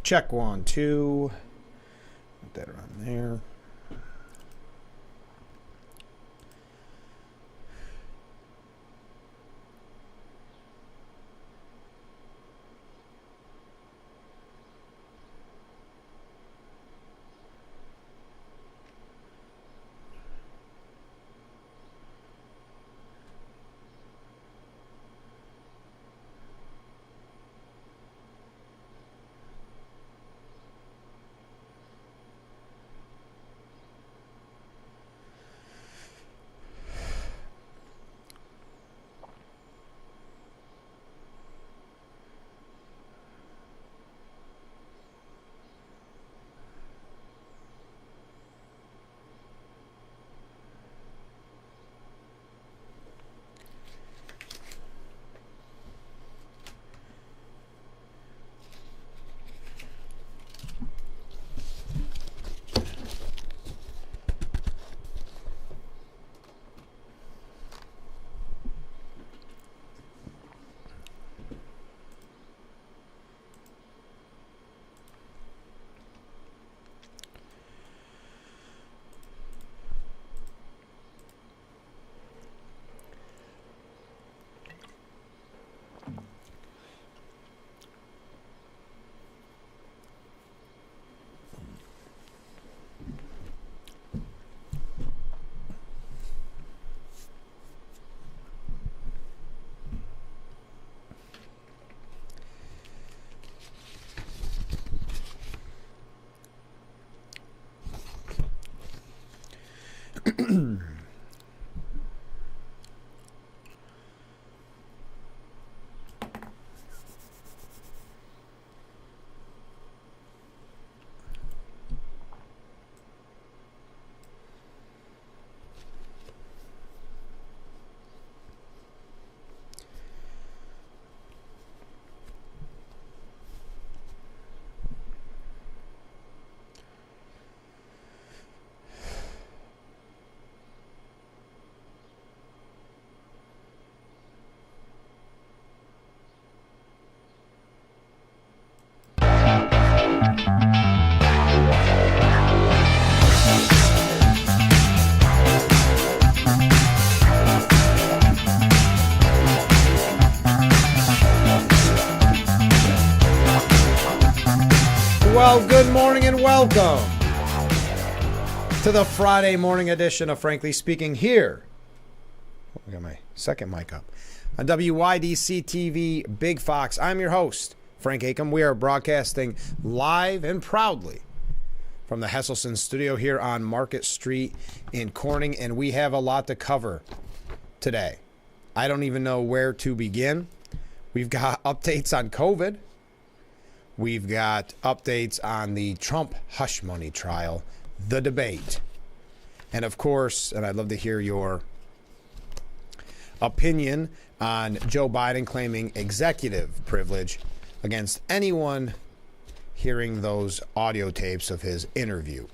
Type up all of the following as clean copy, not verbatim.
Check 1, 2. Put that around there. Well, good morning and welcome to the Friday morning edition of Frankly Speaking here. I got my second mic up. On WYDC TV, Big Fox. I'm your host, Frank Acom. We are broadcasting live and proudly from the Hesselson studio here on Market Street in Corning, and we have a lot to cover today. I don't even know where to begin. We've got updates on COVID. We've got updates on the Trump hush money trial, the debate. And of course, and I'd love to hear your opinion on Joe Biden claiming executive privilege against anyone hearing those audio tapes of his interview.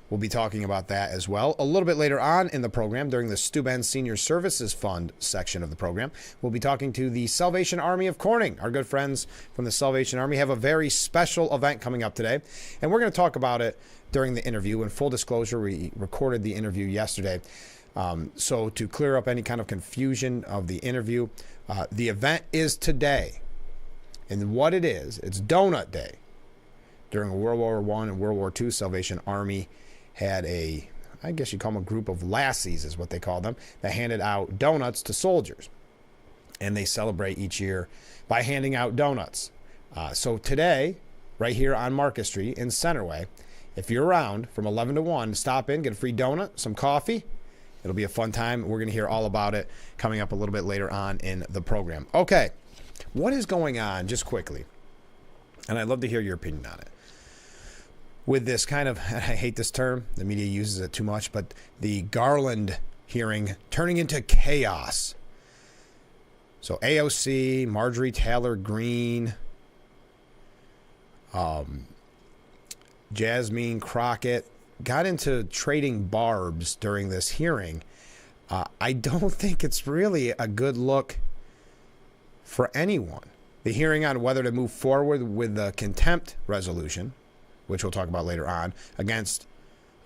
We'll be talking about that as well. A little bit later on in the program, during the Steuben Senior Services Fund section of the program, we'll be talking to the Salvation Army of Corning. Our good friends from the Salvation Army have a very special event coming up today, and we're going to talk about it during the interview. In full disclosure, we recorded the interview yesterday. So to clear up any kind of confusion of the interview, the event is today. And what it is, it's Donut Day. During World War I and World War II, Salvation Army had I guess you call them a group of lassies is what they call them, that handed out donuts to soldiers. And they celebrate each year by handing out donuts. So today, right here on Market Street in Centerway, if you're around from 11 to 1, stop in, get a free donut, some coffee. It'll be a fun time. We're going to hear all about it coming up a little bit later on in the program. Okay, what is going on, just quickly, and I'd love to hear your opinion on it, with this kind of, I hate this term, the media uses it too much, but the Garland hearing turning into chaos. So AOC, Marjorie Taylor Greene, Jasmine Crockett got into trading barbs during this hearing. I don't think it's really a good look for anyone. The hearing on whether to move forward with the contempt resolution, which we'll talk about later on, against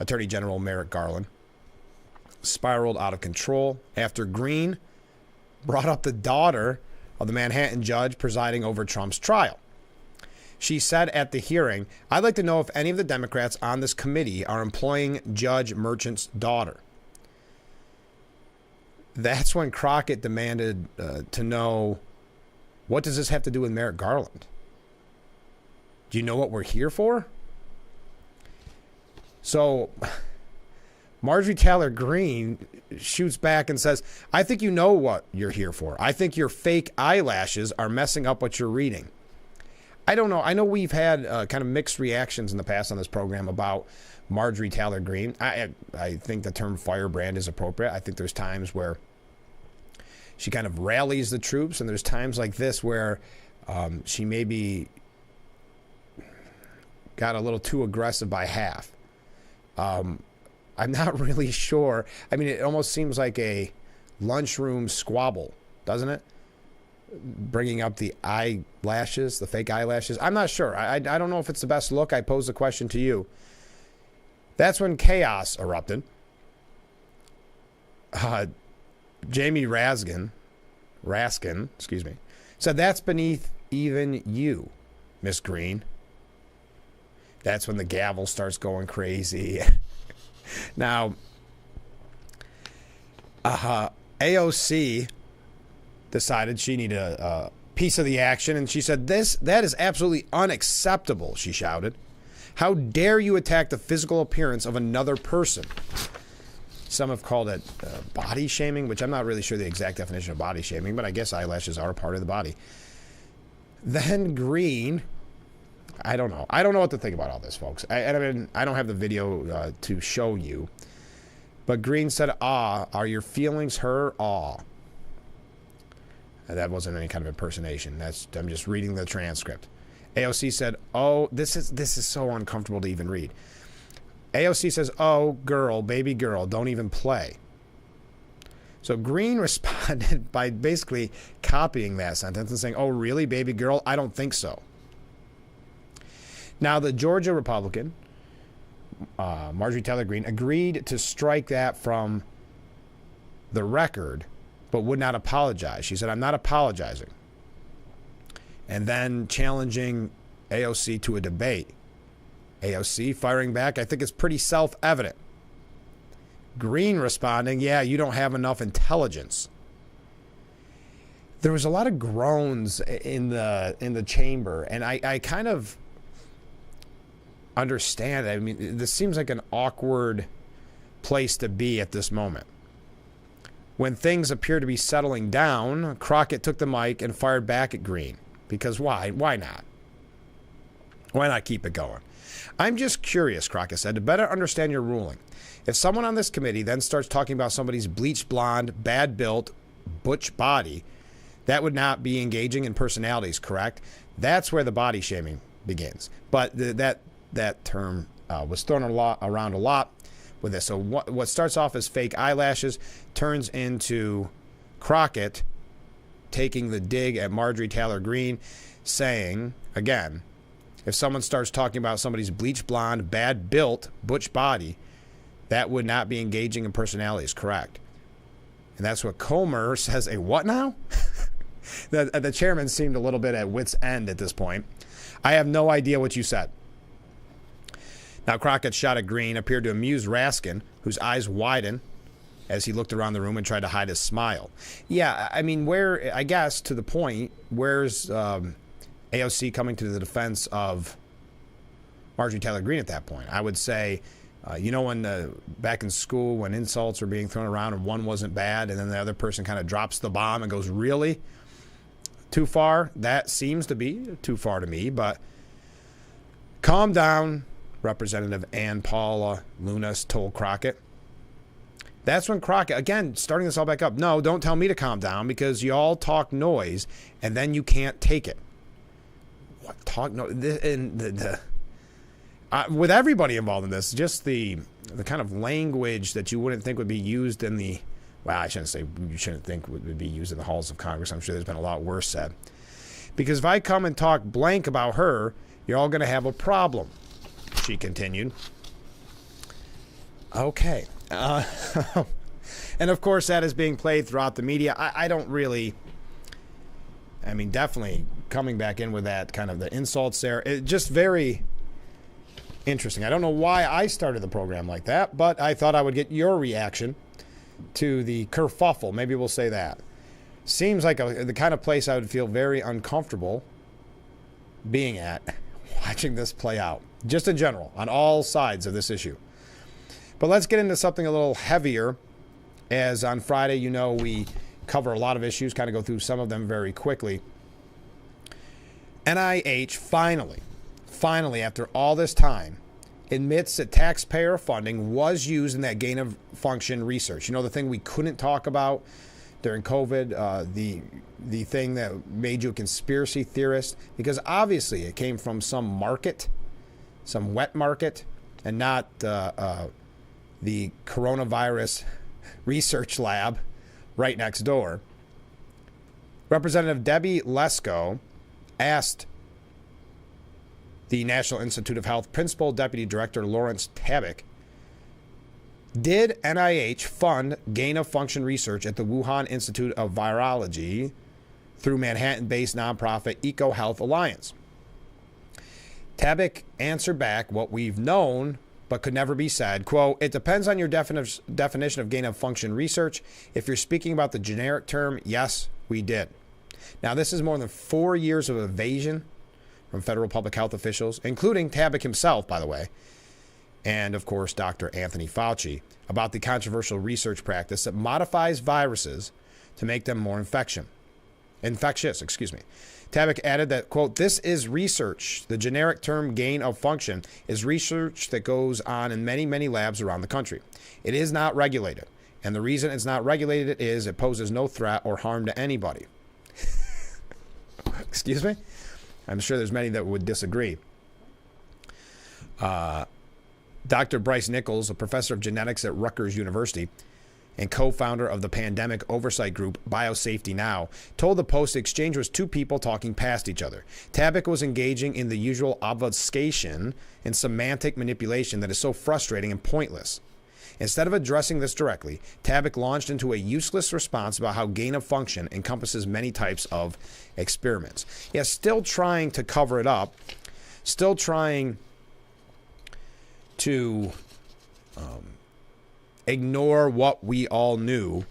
Attorney General Merrick Garland, spiraled out of control after Greene brought up the daughter of the Manhattan judge presiding over Trump's trial. She said at the hearing, "I'd like to know if any of the Democrats on this committee are employing Judge Merchant's daughter." That's when Crockett demanded to know, what does this have to do with Merrick Garland? Do you know what we're here for? So Marjorie Taylor Greene shoots back and says, "I think you know what you're here for. I think your fake eyelashes are messing up what you're reading." I don't know. I know we've had kind of mixed reactions in the past on this program about Marjorie Taylor Greene. I think the term firebrand is appropriate. I think there's times where she kind of rallies the troops, and there's times like this where she maybe got a little too aggressive by half. I'm not really sure. I mean, it almost seems like a lunchroom squabble, doesn't it? Bringing up the eyelashes, the fake eyelashes. I'm not sure. I don't know if it's the best look. I pose the question to you. That's when chaos erupted. Jamie Raskin, said, "That's beneath even you, Miss Greene." That's when the gavel starts going crazy. Now, AOC decided she needed a piece of the action, and she said, that is absolutely unacceptable," she shouted. "How dare you attack the physical appearance of another person?" Some have called it body shaming, which I'm not really sure the exact definition of body shaming, but I guess eyelashes are a part of the body. Then Greene, I don't know. I don't know what to think about all this, folks. I mean, I don't have the video to show you, but Greene said, "Are your feelings hurt? That wasn't any kind of impersonation. I'm just reading the transcript. AOC said, "Oh, this is so uncomfortable to even read." AOC says, "Oh, girl, baby girl, don't even play." So Greene responded by basically copying that sentence and saying, "Oh, really, baby girl? I don't think so." Now, the Georgia Republican, Marjorie Taylor Greene, agreed to strike that from the record, but would not apologize. She said, "I'm not apologizing." And then challenging AOC to a debate. AOC firing back, "I think it's pretty self-evident." Greene responding, "Yeah, you don't have enough intelligence." There was a lot of groans in the chamber, and I kind of understand. I mean, this seems like an awkward place to be at this moment. When things appear to be settling down, Crockett took the mic and fired back at Greene. Because why? Why not? Why not keep it going? "I'm just curious," Crockett said, "to better understand your ruling. If someone on this committee then starts talking about somebody's bleached blonde, bad-built, butch body, that would not be engaging in personalities, correct? That's where the body shaming begins." But that term was thrown around a lot with this. So what starts off as fake eyelashes turns into Crockett taking the dig at Marjorie Taylor Greene, saying, again, if someone starts talking about somebody's bleached blonde, bad-built, butch body, that would not be engaging in personalities, correct? And that's what Comer says. A what now? The chairman seemed a little bit at wit's end at this point. "I have no idea what you said." Now, Crockett's shot at Greene appeared to amuse Raskin, whose eyes widened as he looked around the room and tried to hide his smile. Yeah, I mean, I guess to the point, where's AOC coming to the defense of Marjorie Taylor Greene at that point? I would say, when back in school, when insults were being thrown around and one wasn't bad, and then the other person kind of drops the bomb and goes, "Really? Too far?" That seems to be too far to me, but calm down, Representative Ann Paula Lunas told Crockett. That's when Crockett, again, starting this all back up, "No, don't tell me to calm down because you all talk noise and then you can't take it." What talk noise? With everybody involved in this, just the kind of language that you wouldn't think would be used in the, well, I shouldn't say you shouldn't think would be used in the halls of Congress. I'm sure there's been a lot worse said. Because if I come and talk blank about her, you're all going to have a problem, she continued. Okay. And of course, that is being played throughout the media. I don't really, definitely coming back in with that kind of the insults there. It's just very interesting. I don't know why I started the program like that, but I thought I would get your reaction to the kerfuffle. Maybe we'll say that. Seems like the kind of place I would feel very uncomfortable being at, watching this play out. Just in general, on all sides of this issue. But let's get into something a little heavier. As on Friday, we cover a lot of issues, kind of go through some of them very quickly. NIH finally, after all this time, admits that taxpayer funding was used in that gain of function research. The thing we couldn't talk about during COVID, the thing that made you a conspiracy theorist, because obviously it came from some market, some wet market, and not the coronavirus research lab right next door. Representative Debbie Lesko asked the National Institute of Health Principal Deputy Director Lawrence Tabak, did NIH fund gain-of-function research at the Wuhan Institute of Virology through Manhattan-based nonprofit EcoHealth Alliance? Tabak answered back what we've known but could never be said. Quote, it depends on your definition of gain-of-function research. If you're speaking about the generic term, yes, we did. Now, this is more than 4 years of evasion from federal public health officials, including Tabak himself, by the way, and, of course, Dr. Anthony Fauci, about the controversial research practice that modifies viruses to make them more infectious. Tabak added that, quote, this is research. The generic term gain of function is research that goes on in many, many labs around the country. It is not regulated. And the reason it's not regulated is it poses no threat or harm to anybody. Excuse me? I'm sure there's many that would disagree. Dr. Bryce Nichols, a professor of genetics at Rutgers University and co-founder of the pandemic oversight group Biosafety Now, told the Post the exchange was two people talking past each other. Tabak was engaging in the usual obfuscation and semantic manipulation that is so frustrating and pointless. Instead of addressing this directly, Tabak launched into a useless response about how gain of function encompasses many types of experiments. Yes, still trying to cover it up, still trying to ignore what we all knew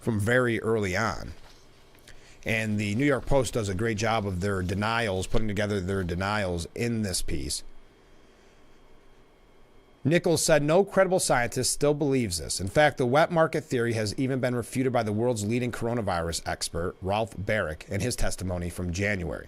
from very early on. And the New York Post does a great job of their denials, putting together their denials in this piece. Nichols said no credible scientist still believes this. In fact, the wet market theory has even been refuted by the world's leading coronavirus expert, Ralph Baric, in his testimony from January.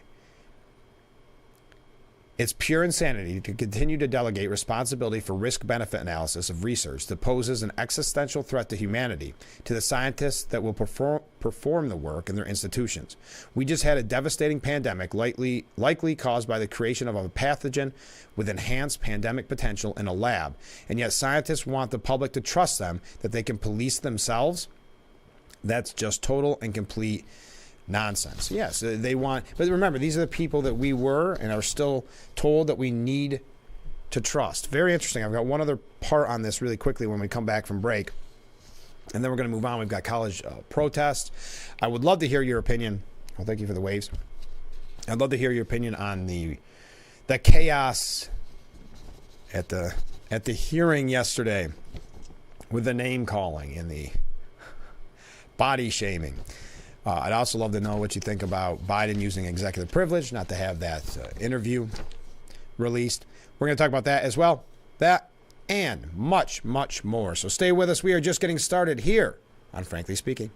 It's pure insanity to continue to delegate responsibility for risk-benefit analysis of research that poses an existential threat to humanity to the scientists that will perform the work in their institutions. We just had a devastating pandemic likely caused by the creation of a pathogen with enhanced pandemic potential in a lab, and yet scientists want the public to trust them that they can police themselves. That's just total and complete nonsense. Yes, they want, but remember, these are the people that we were and are still told that we need to trust. Very interesting. I've got one other part on this really quickly when we come back from break, and then we're going to move on. We've got college protests. I would love to hear your opinion. Oh, thank you for the waves. I'd love to hear your opinion on the chaos at the hearing yesterday with the name calling and the body shaming. I'd also love to know what you think about Biden using executive privilege not to have that interview released. We're going to talk about that as well. That and much, much more. So stay with us. We are just getting started here on Frankly Speaking.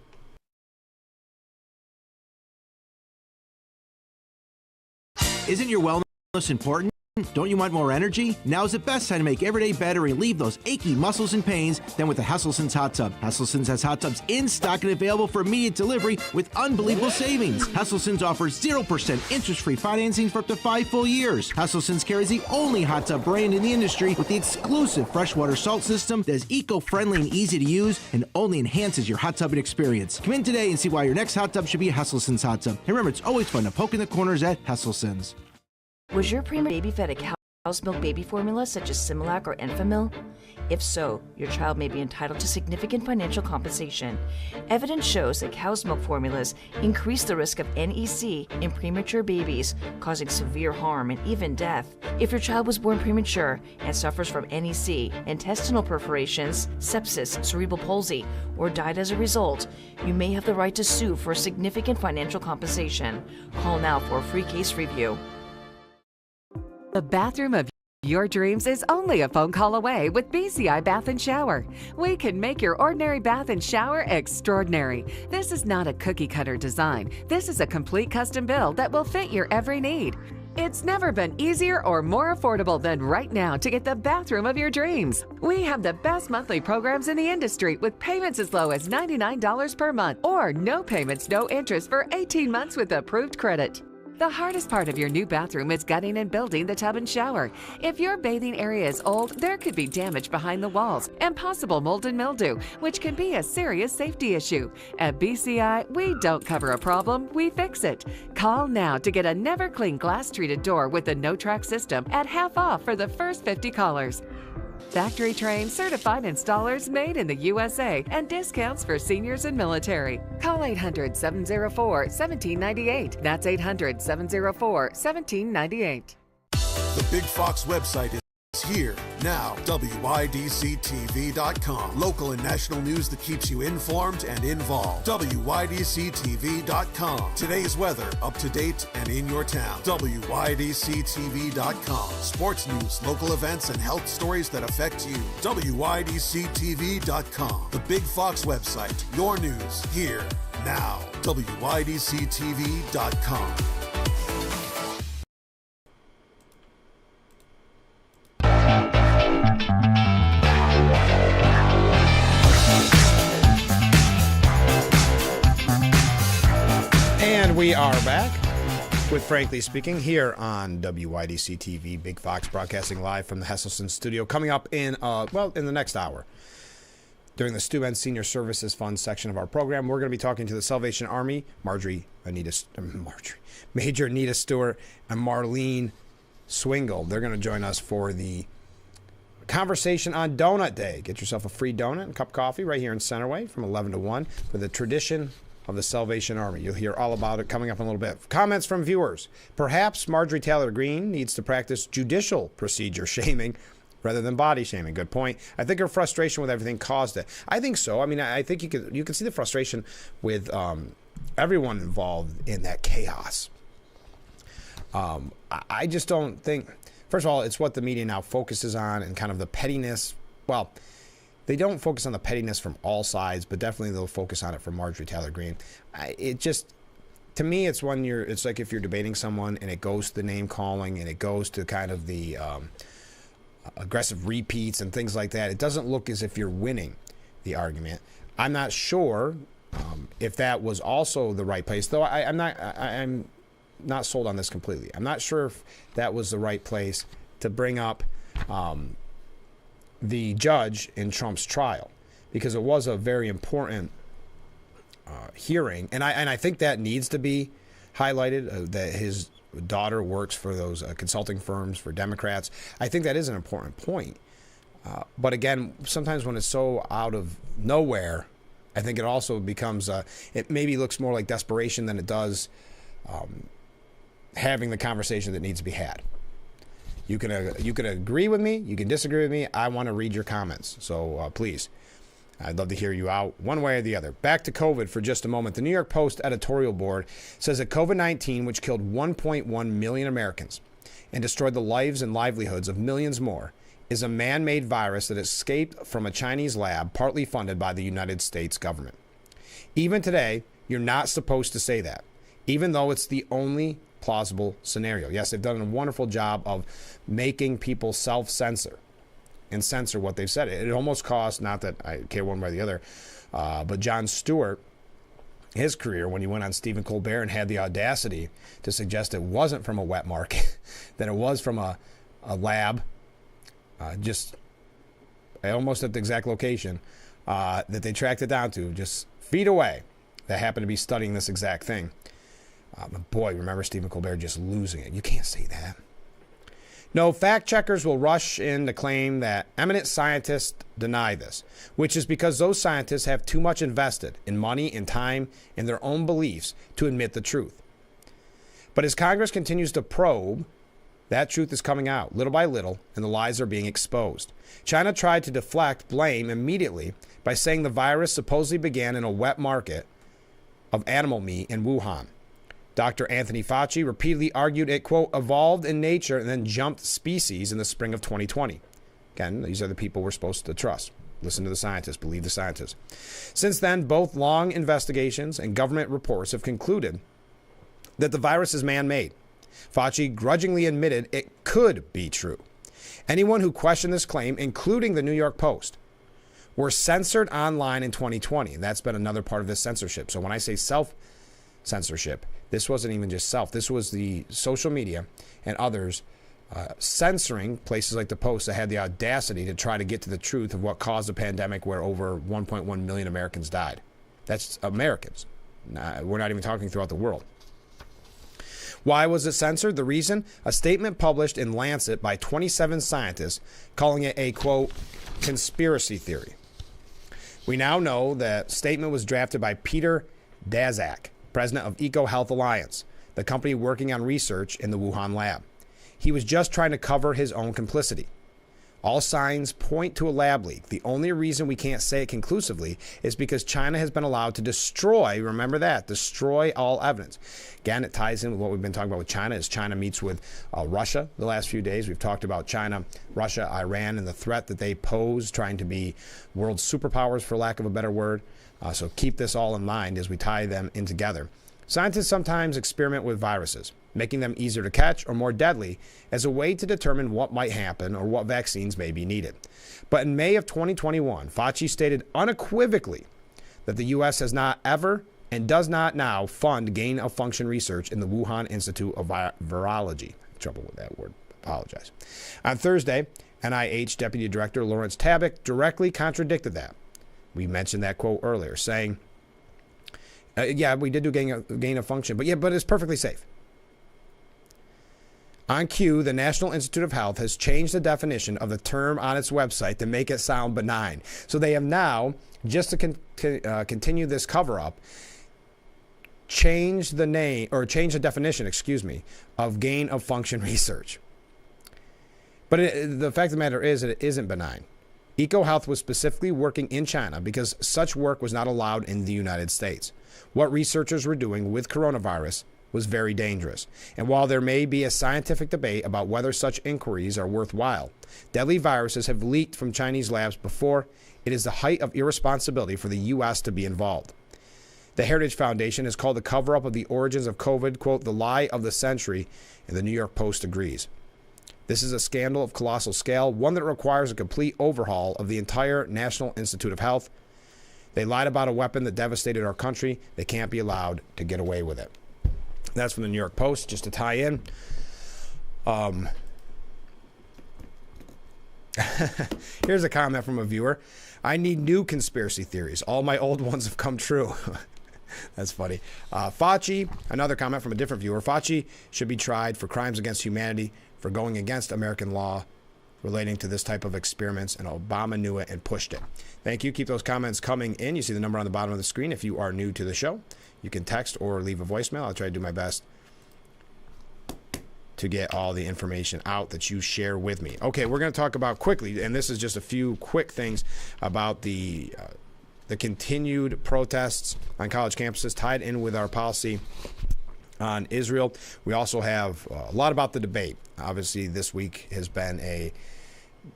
Isn't your wellness important? Don't you want more energy? Now's the best time to make every day better and relieve those achy muscles and pains than with the Hesselson's Hot Tub. Hesselson's has hot tubs in stock and available for immediate delivery with unbelievable savings. Hesselson's offers 0% interest-free financing for up to 5 full years. Hesselson's carries the only hot tub brand in the industry with the exclusive freshwater salt system that is eco-friendly and easy to use and only enhances your hot tubbing experience. Come in today and see why your next hot tub should be a Hesselson's hot tub. And remember, it's always fun to poke in the corners at Hesselson's. Was your preemie baby fed a cow's milk baby formula such as Similac or Enfamil? If so, your child may be entitled to significant financial compensation. Evidence shows that cow's milk formulas increase the risk of NEC in premature babies, causing severe harm and even death. If your child was born premature and suffers from NEC, intestinal perforations, sepsis, cerebral palsy, or died as a result, you may have the right to sue for significant financial compensation. Call now for a free case review. The bathroom of your dreams is only a phone call away with BCI Bath and Shower. We can make your ordinary bath and shower extraordinary. This is not a cookie-cutter design. This is a complete custom build that will fit your every need. It's never been easier or more affordable than right now to get the bathroom of your dreams. We have the best monthly programs in the industry with payments as low as $99 per month or no payments, no interest for 18 months with approved credit. The hardest part of your new bathroom is gutting and building the tub and shower. If your bathing area is old, there could be damage behind the walls and possible mold and mildew, which can be a serious safety issue. At BCI, we don't cover a problem, we fix it. Call now to get a never clean glass treated door with a no-track system at half off for the first 50 callers. Factory trained, certified installers made in the USA and discounts for seniors and military. Call 800-704-1798. That's 800-704-1798. The Big Fox website is here now. WYDCTV.com. Local and national news that keeps you informed and involved. WYDCTV.com. Today's weather up to date and in your town. WYDCTV.com. Sports news, local events, and health stories that affect you. WYDCTV.com. The Big Fox website. Your news here now. WYDCTV.com. And we are back with Frankly Speaking here on WYDC TV, Big Fox, broadcasting live from the Hesselson studio. Coming up in the next hour, during the Stu Ben Senior Services Fund section of our program, we're going to be talking to the Salvation Army, Major Anita Stewart and Marlene Swingle. They're going to join us for the conversation on Donut Day. Get yourself a free donut and a cup of coffee right here in Centerway from 11 to 1 for the tradition of the Salvation Army. You'll hear all about it coming up in a little bit. Comments from viewers. Perhaps Marjorie Taylor Greene needs to practice judicial procedure shaming rather than body shaming. Good point. I think her frustration with everything caused it. I think so. I mean, I think you can see the frustration with everyone involved in that chaos. I just don't think, first of all, it's what the media now focuses on and kind of the pettiness. Well, they don't focus on the pettiness from all sides, but definitely they'll focus on it from Marjorie Taylor Greene. To me, it's like if you're debating someone and it goes to the name calling and it goes to kind of the aggressive repeats and things like that. It doesn't look as if you're winning the argument. I'm not sure if that was also the right place, though. I'm not sold on this completely. I'm not sure if that was the right place to bring up the judge in Trump's trial, because it was a very important hearing, and I think that needs to be highlighted. That his daughter works for those consulting firms for Democrats. I think that is an important point. But again, sometimes when it's so out of nowhere, I think it also becomes it maybe looks more like desperation than it does having the conversation that needs to be had. You can agree with me. You can disagree with me. I want to read your comments. So please, I'd love to hear you out one way or the other. Back to COVID for just a moment. The New York Post editorial board says that COVID-19, which killed 1.1 million Americans and destroyed the lives and livelihoods of millions more, is a man-made virus that escaped from a Chinese lab partly funded by the United States government. Even today, you're not supposed to say that, even though it's the only plausible scenario. Yes, they've done a wonderful job of making people self-censor and censor what they've said. It almost cost, not that I care one way or the other, but Jon Stewart, his career, when he went on Stephen Colbert and had the audacity to suggest it wasn't from a wet market, that it was from a lab, just almost at the exact location that they tracked it down to, just feet away, that happened to be studying this exact thing. Boy, remember Stephen Colbert just losing it. You can't say that. No, fact checkers will rush in to claim that eminent scientists deny this, which is because those scientists have too much invested in money and time in their own beliefs to admit the truth. But as Congress continues to probe, that truth is coming out little by little, and the lies are being exposed. China tried to deflect blame immediately by saying the virus supposedly began in a wet market of animal meat in Wuhan. Dr. Anthony Fauci repeatedly argued it, quote, evolved in nature and then jumped species in the spring of 2020. Again, these are the people we're supposed to trust. Listen to the scientists, believe the scientists. Since then, both long investigations and government reports have concluded that the virus is man-made. Fauci grudgingly admitted it could be true. Anyone who questioned this claim, including the New York Post, were censored online in 2020. And that's been another part of this censorship. So when I say self-censorship, this wasn't even just self. This was the social media and others censoring places like the Post that had the audacity to try to get to the truth of what caused the pandemic where over 1.1 million Americans died. That's Americans. We're not even talking throughout the world. Why was it censored? The reason? A statement published in Lancet by 27 scientists calling it a, quote, conspiracy theory. We now know that statement was drafted by Peter Daszak, president of EcoHealth Alliance, the company working on research in the Wuhan lab. He was just trying to cover his own complicity. All signs point to a lab leak. The only reason we can't say it conclusively is because China has been allowed to destroy, remember that, destroy all evidence. Again, it ties in with what we've been talking about with China as China meets with Russia the last few days. We've talked about China, Russia, Iran, and the threat that they pose, trying to be world superpowers, for lack of a better word. So keep this all in mind as we tie them in together. Scientists sometimes experiment with viruses, making them easier to catch or more deadly as a way to determine what might happen or what vaccines may be needed. But in May of 2021, Fauci stated unequivocally that the U.S. has not ever and does not now fund gain-of-function research in the Wuhan Institute of Virology. Trouble with that word. Apologize. On Thursday, NIH Deputy Director Lawrence Tabak directly contradicted that. We mentioned that quote earlier, saying, yeah, we did do gain of function, but it's perfectly safe. On cue, the National Institute of Health has changed the definition of the term on its website to make it sound benign. So they have now, just to continue this cover-up, changed the name, or changed the definition, of gain of function research. But the fact of the matter is that it isn't benign. EcoHealth was specifically working in China because such work was not allowed in the United States. What researchers were doing with coronavirus was very dangerous. And while there may be a scientific debate about whether such inquiries are worthwhile, deadly viruses have leaked from Chinese labs before. It is the height of irresponsibility for the U.S. to be involved. The Heritage Foundation has called the cover-up of the origins of COVID, quote, the lie of the century, and the New York Post agrees. This is a scandal of colossal scale, one that requires a complete overhaul of the entire National Institute of Health. They lied about a weapon that devastated our country. They can't be allowed to get away with it. That's from the New York Post, just to tie in. Here's a comment from a viewer. I need new conspiracy theories. All my old ones have come true. That's funny. Fauci, another comment from a different viewer. Fauci should be tried for crimes against humanity for going against American law relating to this type of experiments, and Obama knew it and pushed it. Thank you. Keep those comments coming in. You see the number on the bottom of the screen. If you are new to the show, you can text or leave a voicemail. I'll try to do my best to get all the information out that you share with me. Okay, we're going to talk about quickly, and this is just a few quick things about the continued protests on college campuses tied in with our policy on Israel. We also have a lot about the debate. Obviously, this week has been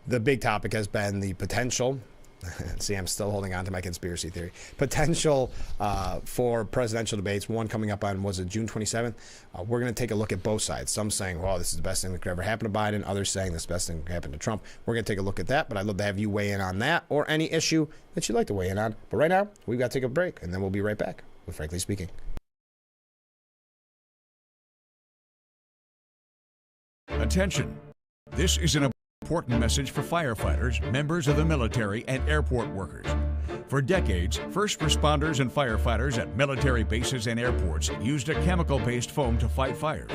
the big topic has been the potential See, I'm still holding on to my conspiracy theory. Potential for presidential debates, one coming up on, was it June 27th? We're going to take a look at both sides. Some saying, well, this is the best thing that could ever happen to Biden. Others saying this is the best thing that could happen to Trump. We're going to take a look at that, but I'd love to have you weigh in on that or any issue that you'd like to weigh in on. But right now, we've got to take a break, and then we'll be right back with Frankly Speaking. Attention. This is an important message for firefighters, members of the military, and airport workers. For decades, first responders and firefighters at military bases and airports used a chemical-based foam to fight fires.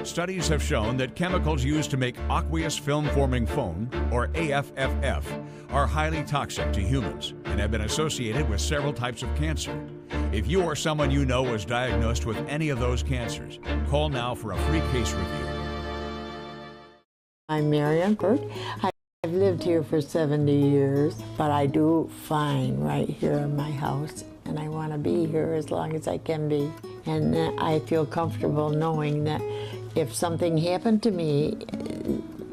Studies have shown that chemicals used to make aqueous film-forming foam, or AFFF, are highly toxic to humans and have been associated with several types of cancer. If you or someone you know was diagnosed with any of those cancers, call now for a free case review. I'm Marianne Burke. I've lived here for 70 years, but I do fine right here in my house, and I want to be here as long as I can be. And I feel comfortable knowing that if something happened to me,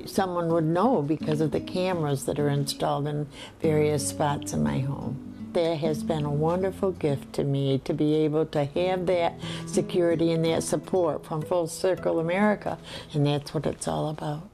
someone would know because of the cameras that are installed in various spots in my home. That has been a wonderful gift to me, to be able to have that security and that support from Full Circle America, and that's what it's all about.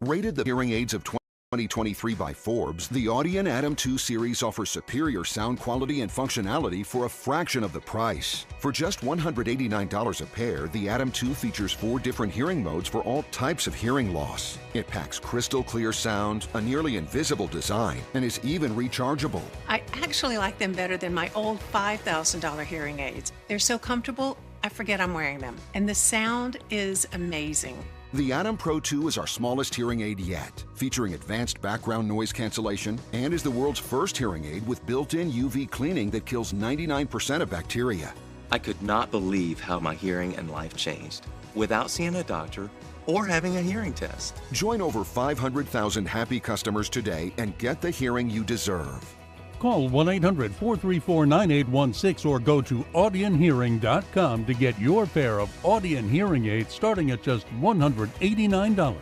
Rated the hearing aids of 2023 by Forbes, the Audion Atom 2 series offers superior sound quality and functionality for a fraction of the price. For just $189 a pair, the Atom 2 features 4 different hearing modes for all types of hearing loss. It packs crystal clear sound, a nearly invisible design, and is even rechargeable. I actually like them better than my old $5,000 hearing aids. They're so comfortable, I forget I'm wearing them. And the sound is amazing. The Atom Pro 2 is our smallest hearing aid yet, featuring advanced background noise cancellation, and is the world's first hearing aid with built-in UV cleaning that kills 99% of bacteria. I could not believe how my hearing and life changed without seeing a doctor or having a hearing test. Join over 500,000 happy customers today and get the hearing you deserve. Call 1-800-434-9816 or go to audionhearing.com to get your pair of Audion hearing aids starting at just $189.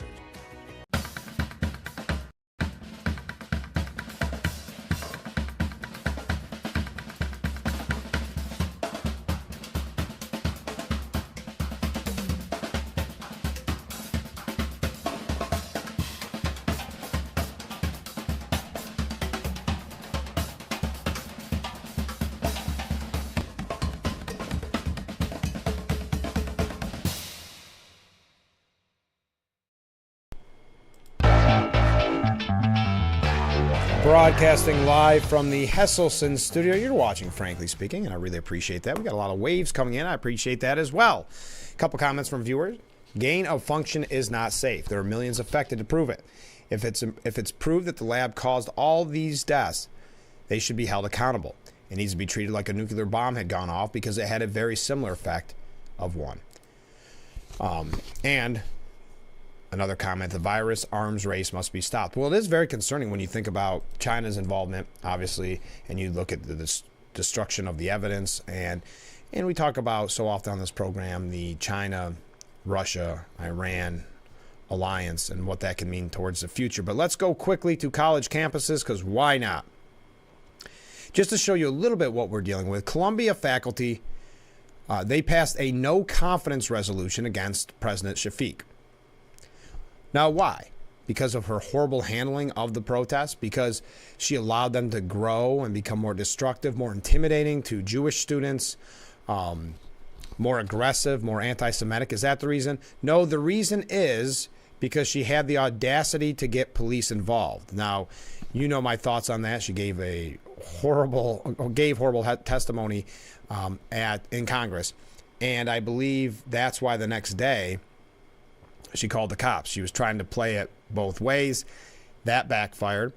Broadcasting live from the Hesselson studio. You're watching Frankly Speaking, and I really appreciate that. We got a lot of waves coming in. I appreciate that as well. A couple comments from viewers. Gain of function is not safe. There are millions affected to prove it. If it's proved that the lab caused all these deaths, they should be held accountable. It needs to be treated like a nuclear bomb had gone off because it had a very similar effect of one. And another comment, the virus arms race must be stopped. Well, it is very concerning when you think about China's involvement, obviously, and you look at the destruction of the evidence. And we talk about so often on this program the China, Russia, Iran alliance and what that can mean towards the future. But let's go quickly to college campuses, because why not? Just to show you a little bit what we're dealing with, Columbia faculty, they passed a no confidence resolution against President Shafiq. Now, why? Because of her horrible handling of the protests? Because she allowed them to grow and become more destructive, more intimidating to Jewish students, more aggressive, more anti-Semitic? Is that the reason? No, the reason is because she had the audacity to get police involved. Now, you know my thoughts on that. She gave horrible testimony in Congress. And I believe that's why the next day she called the cops. She was trying to play it both ways. That backfired.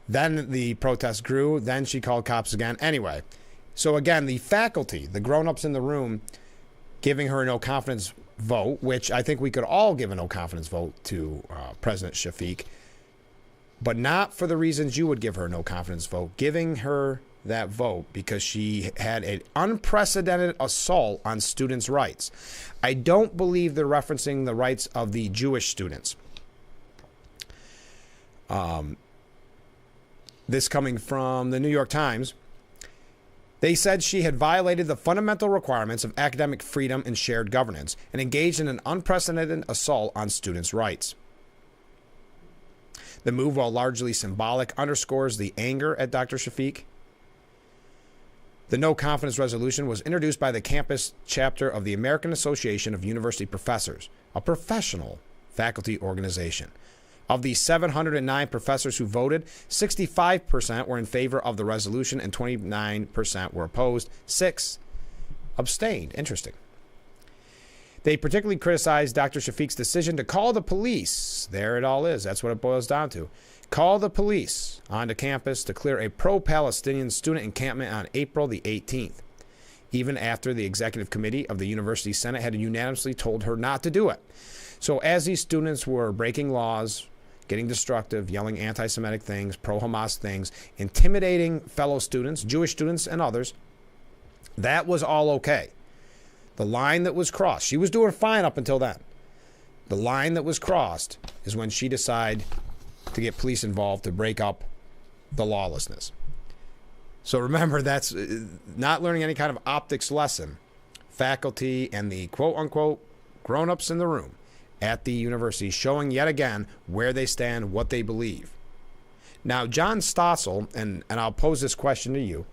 Then the protest grew. Then she called cops again. Anyway, so again, the faculty, the grown-ups in the room, giving her a no confidence vote, which I think we could all give a no confidence vote to President Shafiq, but not for the reasons you would give her a no confidence vote. Giving her that vote because she had an unprecedented assault on students' rights. I don't believe they're referencing the rights of the Jewish students. This coming from the New York Times. They said she had violated the fundamental requirements of academic freedom and shared governance and engaged in an unprecedented assault on students' rights. The move, while largely symbolic, underscores the anger at Dr. Shafiq. The no confidence resolution was introduced by the campus chapter of the American Association of University Professors, a professional faculty organization. Of the 709 professors who voted, 65% were in favor of the resolution and 29% were opposed. 6 abstained. Interesting. They particularly criticized Dr. Shafiq's decision to call the police. There it all is. That's what it boils down to. Call the police onto campus to clear a pro-Palestinian student encampment on April the 18th, even after the executive committee of the University Senate had unanimously told her not to do it. So as these students were breaking laws, getting destructive, yelling anti-Semitic things, pro-Hamas things, intimidating fellow students, Jewish students and others, that was all okay. The line that was crossed, she was doing fine up until then. The line that was crossed is when she decided to get police involved to break up the lawlessness. So remember, that's not learning any kind of optics lesson. Faculty and the quote-unquote grown-ups in the room at the university showing yet again where they stand, what they believe. Now, John Stossel, and I'll pose this question to you.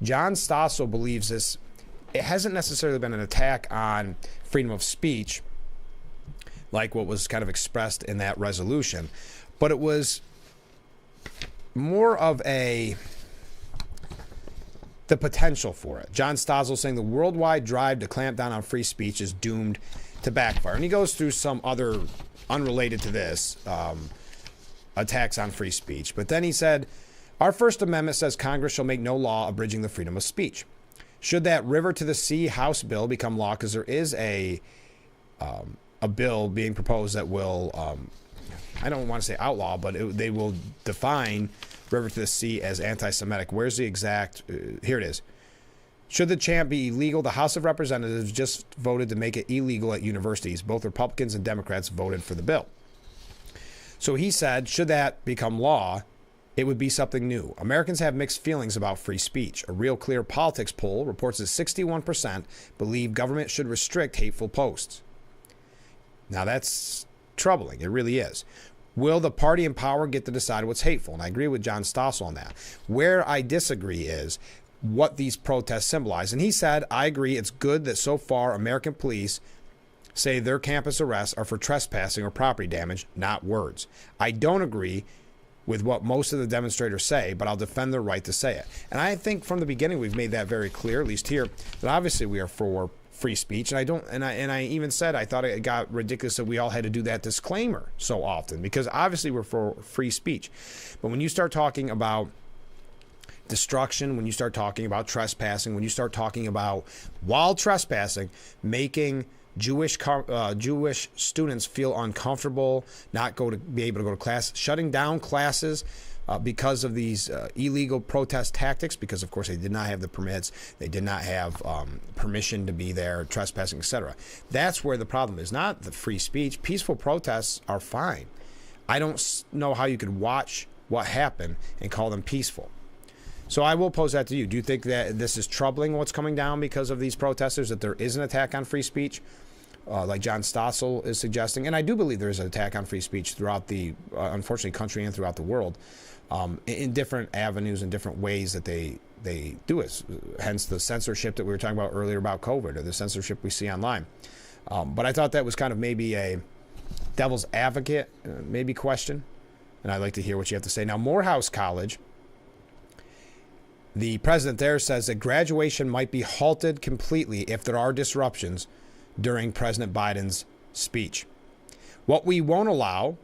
John Stossel believes this. It hasn't necessarily been an attack on freedom of speech like what was kind of expressed in that resolution, but it was more of the potential for it. John Stossel saying the worldwide drive to clamp down on free speech is doomed to backfire. And he goes through some other unrelated to this attacks on free speech. But then he said, our First Amendment says Congress shall make no law abridging the freedom of speech. Should that river to the sea House bill become law, because there is a bill being proposed that will, I don't want to say outlaw, but they will define river to the sea as anti-Semitic. Where's the exact, here it is. Should the chant be illegal, the House of Representatives just voted to make it illegal at universities. Both Republicans and Democrats voted for the bill. So he said, should that become law, it would be something new. Americans have mixed feelings about free speech. A Real Clear Politics poll reports that 61% believe government should restrict hateful posts. Now that's troubling. It really is. Will the party in power get to decide what's hateful? And I agree with John Stossel on that. Where I disagree is what these protests symbolize. And he said, I agree, it's good that so far American police say their campus arrests are for trespassing or property damage, not words. I don't agree with what most of the demonstrators say, but I'll defend their right to say it. And I think from the beginning we've made that very clear, at least here, that obviously we are for free speech. And I even said I thought it got ridiculous that we all had to do that disclaimer so often, because obviously we're for free speech. But when you start talking about destruction, when you start talking about trespassing, when you start talking about, while trespassing, making Jewish students feel uncomfortable, not be able to go to class, shutting down classes because of these illegal protest tactics, because of course they did not have the permits, they did not have permission to be there, trespassing, etc. That's where the problem is, not the free speech. Peaceful protests are fine. I don't know how you could watch what happened and call them peaceful. So I will pose that to you. Do you think that this is troubling, what's coming down because of these protesters, that there is an attack on free speech, like John Stossel is suggesting? And I do believe there is an attack on free speech throughout the, unfortunately, country and throughout the world, in different avenues and different ways that they do it. Hence the censorship that we were talking about earlier about COVID, or the censorship we see online. But I thought that was kind of maybe a devil's advocate, maybe question. And I'd like to hear what you have to say. Now, Morehouse College, the president there says that graduation might be halted completely if there are disruptions during President Biden's speech. What we won't allow,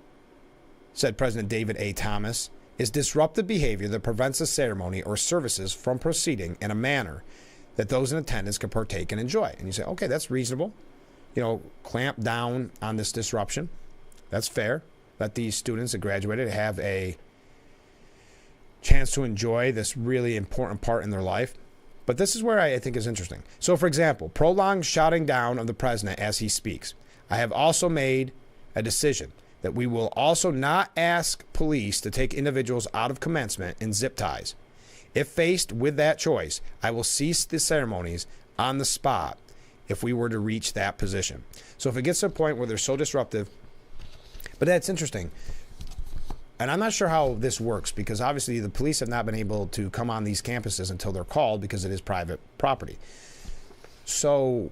said President David A. Thomas, is disruptive behavior that prevents a ceremony or services from proceeding in a manner that those in attendance can partake and enjoy. And you say, okay, that's reasonable. You know, clamp down on this disruption. That's fair. Let these students that graduated have a chance to enjoy this really important part in their life. But this is where I think is interesting. So, for example, prolonged shouting down of the president as he speaks. I have also made a decision. that we will also not ask police to take individuals out of commencement in zip ties. If faced with that choice, I will cease the ceremonies on the spot if we were to reach that position. So if it gets to a point where they're so disruptive, but that's interesting. And I'm not sure how this works, because obviously the police have not been able to come on these campuses until they're called, because it is private property. So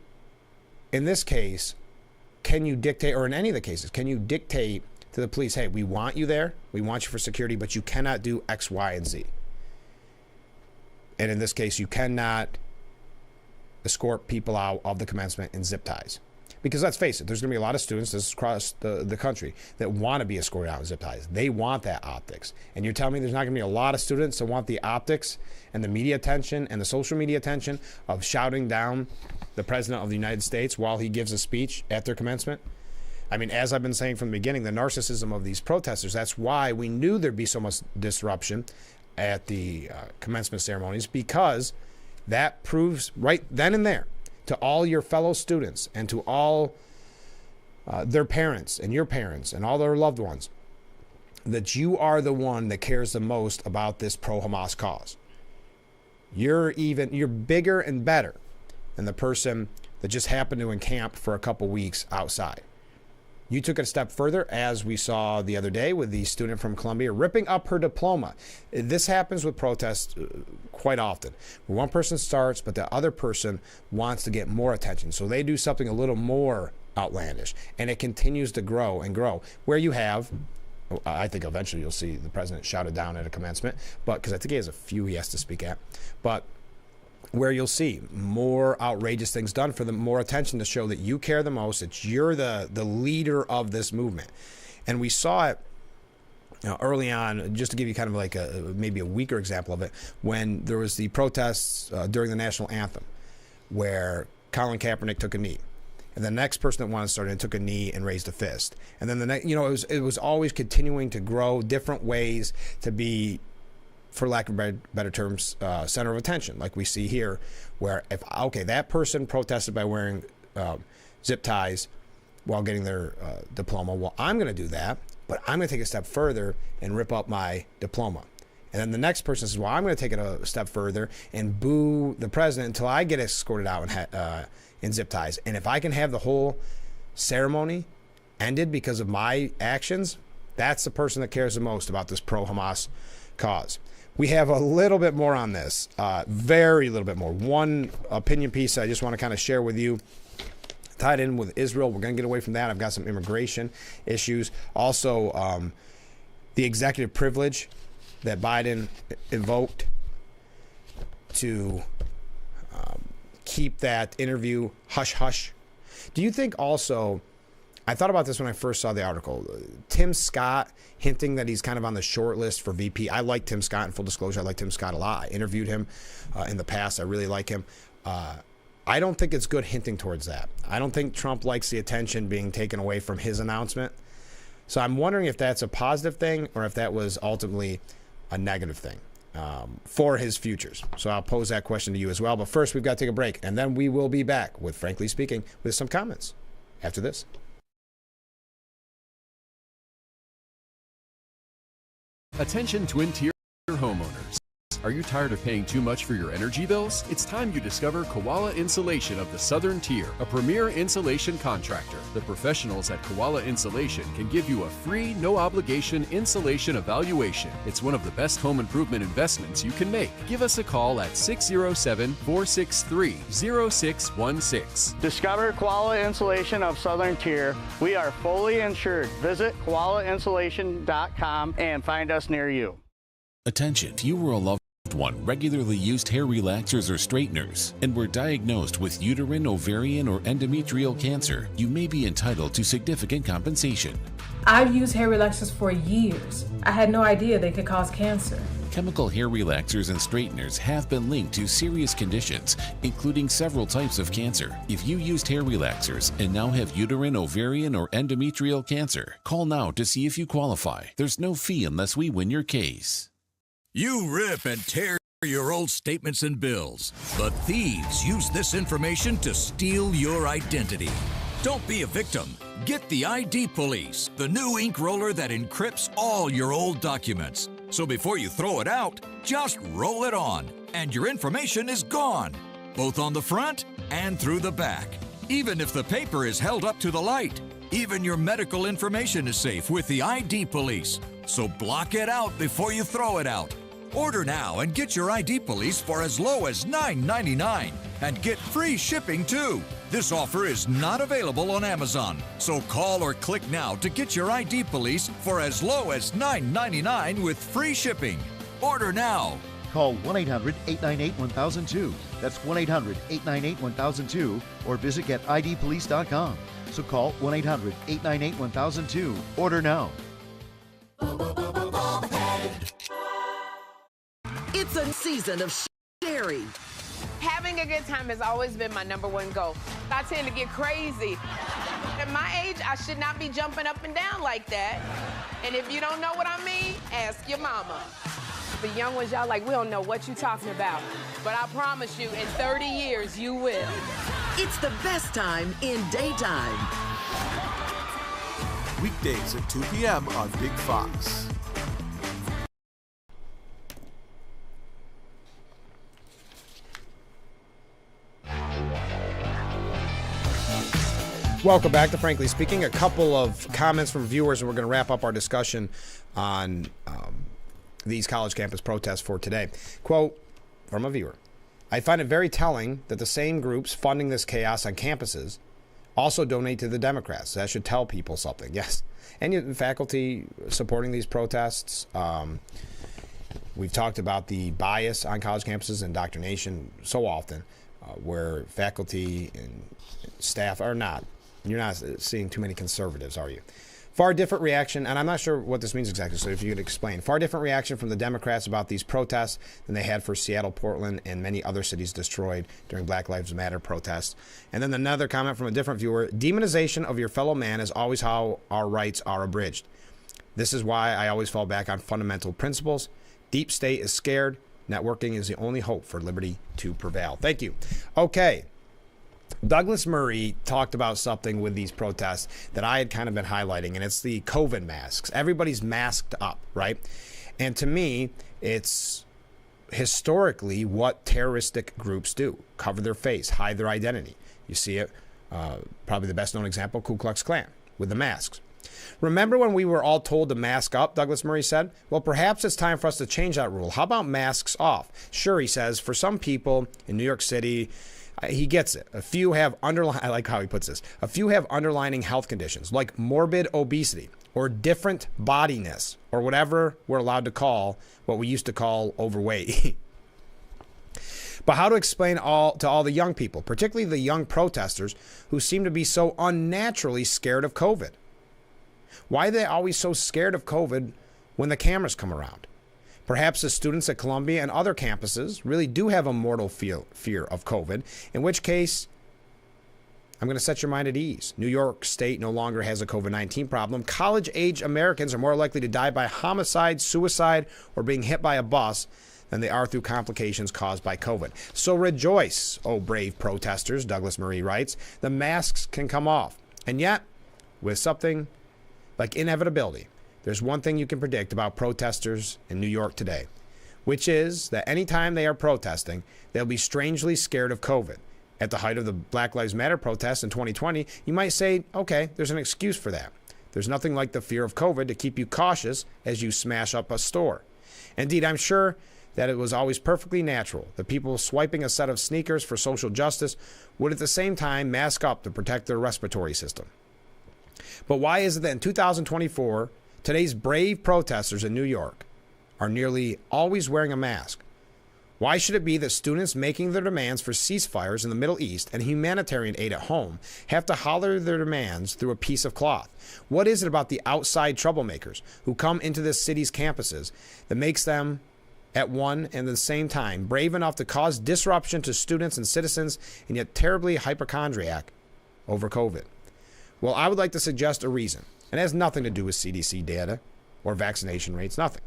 in this case, can you dictate, or in any of the cases, can you dictate to the police, hey, we want you there, we want you for security, but you cannot do X, Y, and Z? And in this case, you cannot escort people out of the commencement in zip ties. Because let's face it, there's going to be a lot of students across the country that want to be escorted out in zip ties. They want that optics. And you're telling me there's not going to be a lot of students that want the optics and the media attention and the social media attention of shouting down the President of the United States while he gives a speech at their commencement? I mean, as I've been saying from the beginning, the narcissism of these protesters, that's why we knew there'd be so much disruption at the commencement ceremonies, because that proves right then and there to all your fellow students and to all their parents and your parents and all their loved ones that you are the one that cares the most about this pro-Hamas cause. You're bigger and better than the person that just happened to encamp for a couple weeks outside. You took it a step further, as we saw the other day with the student from Columbia ripping up her diploma. This happens with protests quite often, where one person starts, but the other person wants to get more attention. So they do something a little more outlandish, and it continues to grow and grow, where you have, I think eventually you'll see the president shouted down at a commencement, but because I think he has a few he has to speak at, but where you'll see more outrageous things done for the more attention to show that you care the most, that you're the leader of this movement. And we saw it early on, just to give you kind of like maybe a weaker example of it, when there was the protests during the national anthem, where Colin Kaepernick took a knee. And the next person that wanted to start it took a knee and raised a fist. And then the next, it was always continuing to grow, different ways to be, for lack of better terms, center of attention, like we see here, where that person protested by wearing zip ties while getting their diploma. Well, I'm going to do that, but I'm going to take a step further and rip up my diploma. And then the next person says, well, I'm going to take it a step further and boo the president until I get escorted out in zip ties. And if I can have the whole ceremony ended because of my actions, that's the person that cares the most about this pro-Hamas cause. We have a little bit more on this, very little bit more. One opinion piece I just want to kind of share with you, tied in with Israel. We're going to get away from that. I've got some immigration issues. Also, the executive privilege that Biden invoked to keep that interview hush-hush. Do you think also, I thought about this when I first saw the article, Tim Scott hinting that he's kind of on the short list for VP. I like Tim Scott, in full disclosure. I like Tim Scott a lot. I interviewed him in the past. I really like him. I don't think it's good hinting towards that. I don't think Trump likes the attention being taken away from his announcement. So I'm wondering if that's a positive thing or if that was ultimately a negative thing for his futures. So I'll pose that question to you as well. But first, we've got to take a break, and then we will be back with Frankly Speaking with some comments after this. Attention Twin-Tier homeowners. Are you tired of paying too much for your energy bills? It's time you discover Koala Insulation of the Southern Tier, a premier insulation contractor. The professionals at Koala Insulation can give you a free, no-obligation insulation evaluation. It's one of the best home improvement investments you can make. Give us a call at 607-463-0616. Discover Koala Insulation of Southern Tier. We are fully insured. Visit koalainsulation.com and find us near you. Attention, if you were a loved one regularly used hair relaxers or straighteners and were diagnosed with uterine, ovarian, or endometrial cancer, you may be entitled to significant compensation. I've used hair relaxers for years. I had no idea they could cause cancer. Chemical hair relaxers and straighteners have been linked to serious conditions, including several types of cancer. If you used hair relaxers and now have uterine, ovarian, or endometrial cancer, call now to see if you qualify. There's no fee unless we win your case. You rip and tear your old statements and bills, but thieves use this information to steal your identity. Don't be a victim. Get the ID Police, the new ink roller that encrypts all your old documents. So before you throw it out, just roll it on, and your information is gone, both on the front and through the back. Even if the paper is held up to the light, even your medical information is safe with the ID Police. So block it out before you throw it out. Order now and get your ID Police for as low as $9.99 and get free shipping too. This offer is not available on Amazon, so call or click now to get your ID Police for as low as $9.99 with free shipping. Order now. Call 1-800-898-1002. That's 1-800-898-1002 or visit getidpolice.com. So call 1-800-898-1002. Order now. It's a season of sharing. Having a good time has always been my number one goal. I tend to get crazy. At my age, I should not be jumping up and down like that. And if you don't know what I mean, ask your mama. The young ones, y'all like, we don't know what you're talking about. But I promise you, in 30 years, you will. It's the best time in daytime. Weekdays at 2 p.m. on Big Fox. Welcome back to Frankly Speaking. A couple of comments from viewers, and we're going to wrap up our discussion on these college campus protests for today. Quote from a viewer: I find it very telling that the same groups funding this chaos on campuses also donate to the Democrats. That should tell people something. Yes. And faculty supporting these protests. We've talked about the bias on college campuses, indoctrination so often, where faculty and staff are not. You're not seeing too many conservatives, are you? Far different reaction, and I'm not sure what this means exactly, so if you could explain. Far different reaction from the Democrats about these protests than they had for Seattle, Portland, and many other cities destroyed during Black Lives Matter protests. And then another comment from a different viewer: demonization of your fellow man is always how our rights are abridged. This is why I always fall back on fundamental principles. Deep state is scared. Networking is the only hope for liberty to prevail. Thank you. Okay. Douglas Murray talked about something with these protests that I had kind of been highlighting, and it's the COVID masks. Everybody's masked up, right? And to me, it's historically what terroristic groups do: cover their face, hide their identity. You see it, probably the best known example, Ku Klux Klan with the masks. Remember when we were all told to mask up, Douglas Murray said? Well, perhaps it's time for us to change that rule. How about masks off? Sure, he says, for some people in New York City, he gets it. A few have I like how he puts this. A few have underlying health conditions like morbid obesity or different bodiness or whatever we're allowed to call what we used to call overweight. But how to explain to all the young people, particularly the young protesters who seem to be so unnaturally scared of COVID? Why are they always so scared of COVID when the cameras come around? Perhaps the students at Columbia and other campuses really do have a mortal fear of COVID, in which case, I'm going to set your mind at ease. New York State no longer has a COVID-19 problem. College-age Americans are more likely to die by homicide, suicide, or being hit by a bus than they are through complications caused by COVID. So rejoice, oh brave protesters, Douglas Murray writes. The masks can come off. And yet, with something like inevitability, there's one thing you can predict about protesters in New York today, which is that anytime they are protesting, they'll be strangely scared of COVID. At the height of the Black Lives Matter protests in 2020, you might say, okay, there's an excuse for that. There's nothing like the fear of COVID to keep you cautious as you smash up a store. Indeed, I'm sure that it was always perfectly natural that people swiping a set of sneakers for social justice would at the same time mask up to protect their respiratory system. But why is it that in 2024, today's brave protesters in New York are nearly always wearing a mask? Why should it be that students making their demands for ceasefires in the Middle East and humanitarian aid at home have to holler their demands through a piece of cloth? What is it about the outside troublemakers who come into this city's campuses that makes them, at one and the same time, brave enough to cause disruption to students and citizens and yet terribly hypochondriac over COVID? Well, I would like to suggest a reason. It has nothing to do with CDC data or vaccination rates, nothing.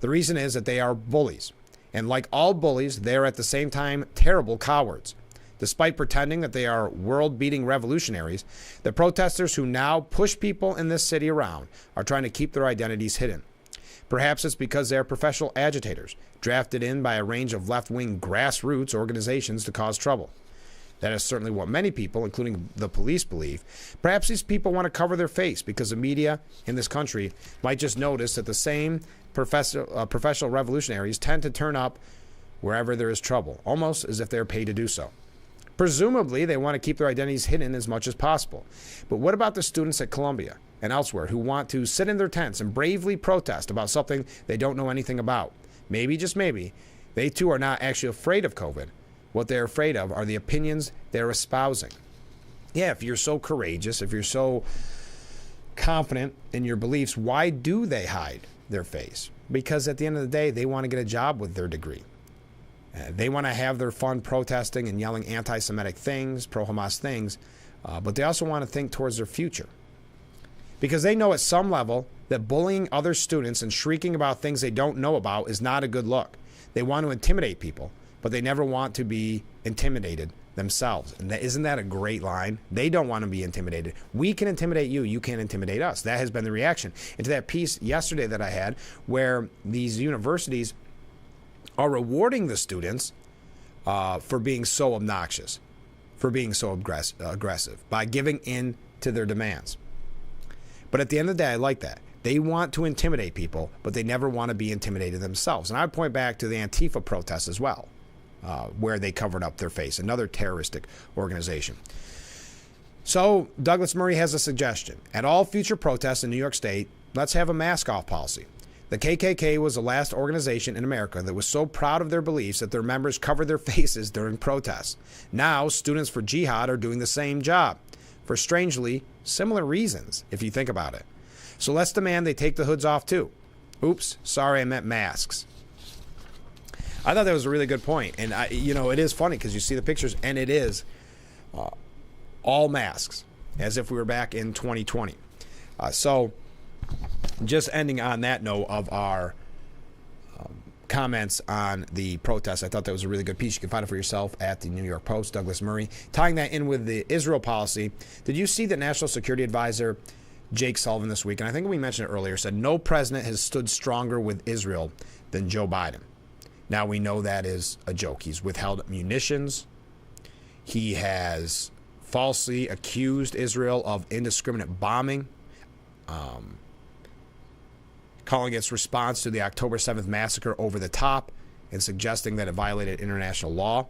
The reason is that they are bullies. And like all bullies, they are at the same time terrible cowards. Despite pretending that they are world-beating revolutionaries, the protesters who now push people in this city around are trying to keep their identities hidden. Perhaps it's because they are professional agitators, drafted in by a range of left-wing grassroots organizations to cause trouble. That is certainly what many people, including the police, believe. Perhaps these people want to cover their face because the media in this country might just notice that the same professional revolutionaries tend to turn up wherever there is trouble, almost as if they are paid to do so. Presumably, they want to keep their identities hidden as much as possible. But what about the students at Columbia and elsewhere who want to sit in their tents and bravely protest about something they don't know anything about? Maybe, just maybe, they too are not actually afraid of COVID. What they're afraid of are the opinions they're espousing. Yeah, if you're so courageous, if you're so confident in your beliefs, why do they hide their face? Because at the end of the day, they want to get a job with their degree. They want to have their fun protesting and yelling anti-Semitic things, pro-Hamas things, but they also want to think towards their future. Because they know at some level that bullying other students and shrieking about things they don't know about is not a good look. They want to intimidate people, but they never want to be intimidated themselves. And isn't that a great line? They don't want to be intimidated. We can intimidate you. You can't intimidate us. That has been the reaction. And to that piece yesterday that I had where these universities are rewarding the students for being so obnoxious, for being so aggressive, by giving in to their demands. But at the end of the day, I like that. They want to intimidate people, but they never want to be intimidated themselves. And I would point back to the Antifa protests as well, where they covered up their face, another terroristic organization. So Douglas Murray has a suggestion. At all future protests in New York State, let's have a mask-off policy. The KKK was the last organization in America that was so proud of their beliefs that their members covered their faces during protests. Now, students for jihad are doing the same job, for strangely similar reasons, if you think about it. So let's demand they take the hoods off too. Oops, sorry, I meant masks. I thought that was a really good point. And, it is funny because you see the pictures, and it is all masks, as if we were back in 2020. So just ending on that note of our comments on the protests, I thought that was a really good piece. You can find it for yourself at the New York Post, Douglas Murray. Tying that in with the Israel policy, did you see that National Security Advisor Jake Sullivan this week, and I think we mentioned it earlier, said no president has stood stronger with Israel than Joe Biden. Now we know that is a joke. He's withheld munitions. He has falsely accused Israel of indiscriminate bombing, calling its response to the October 7th massacre over the top and suggesting that it violated international law.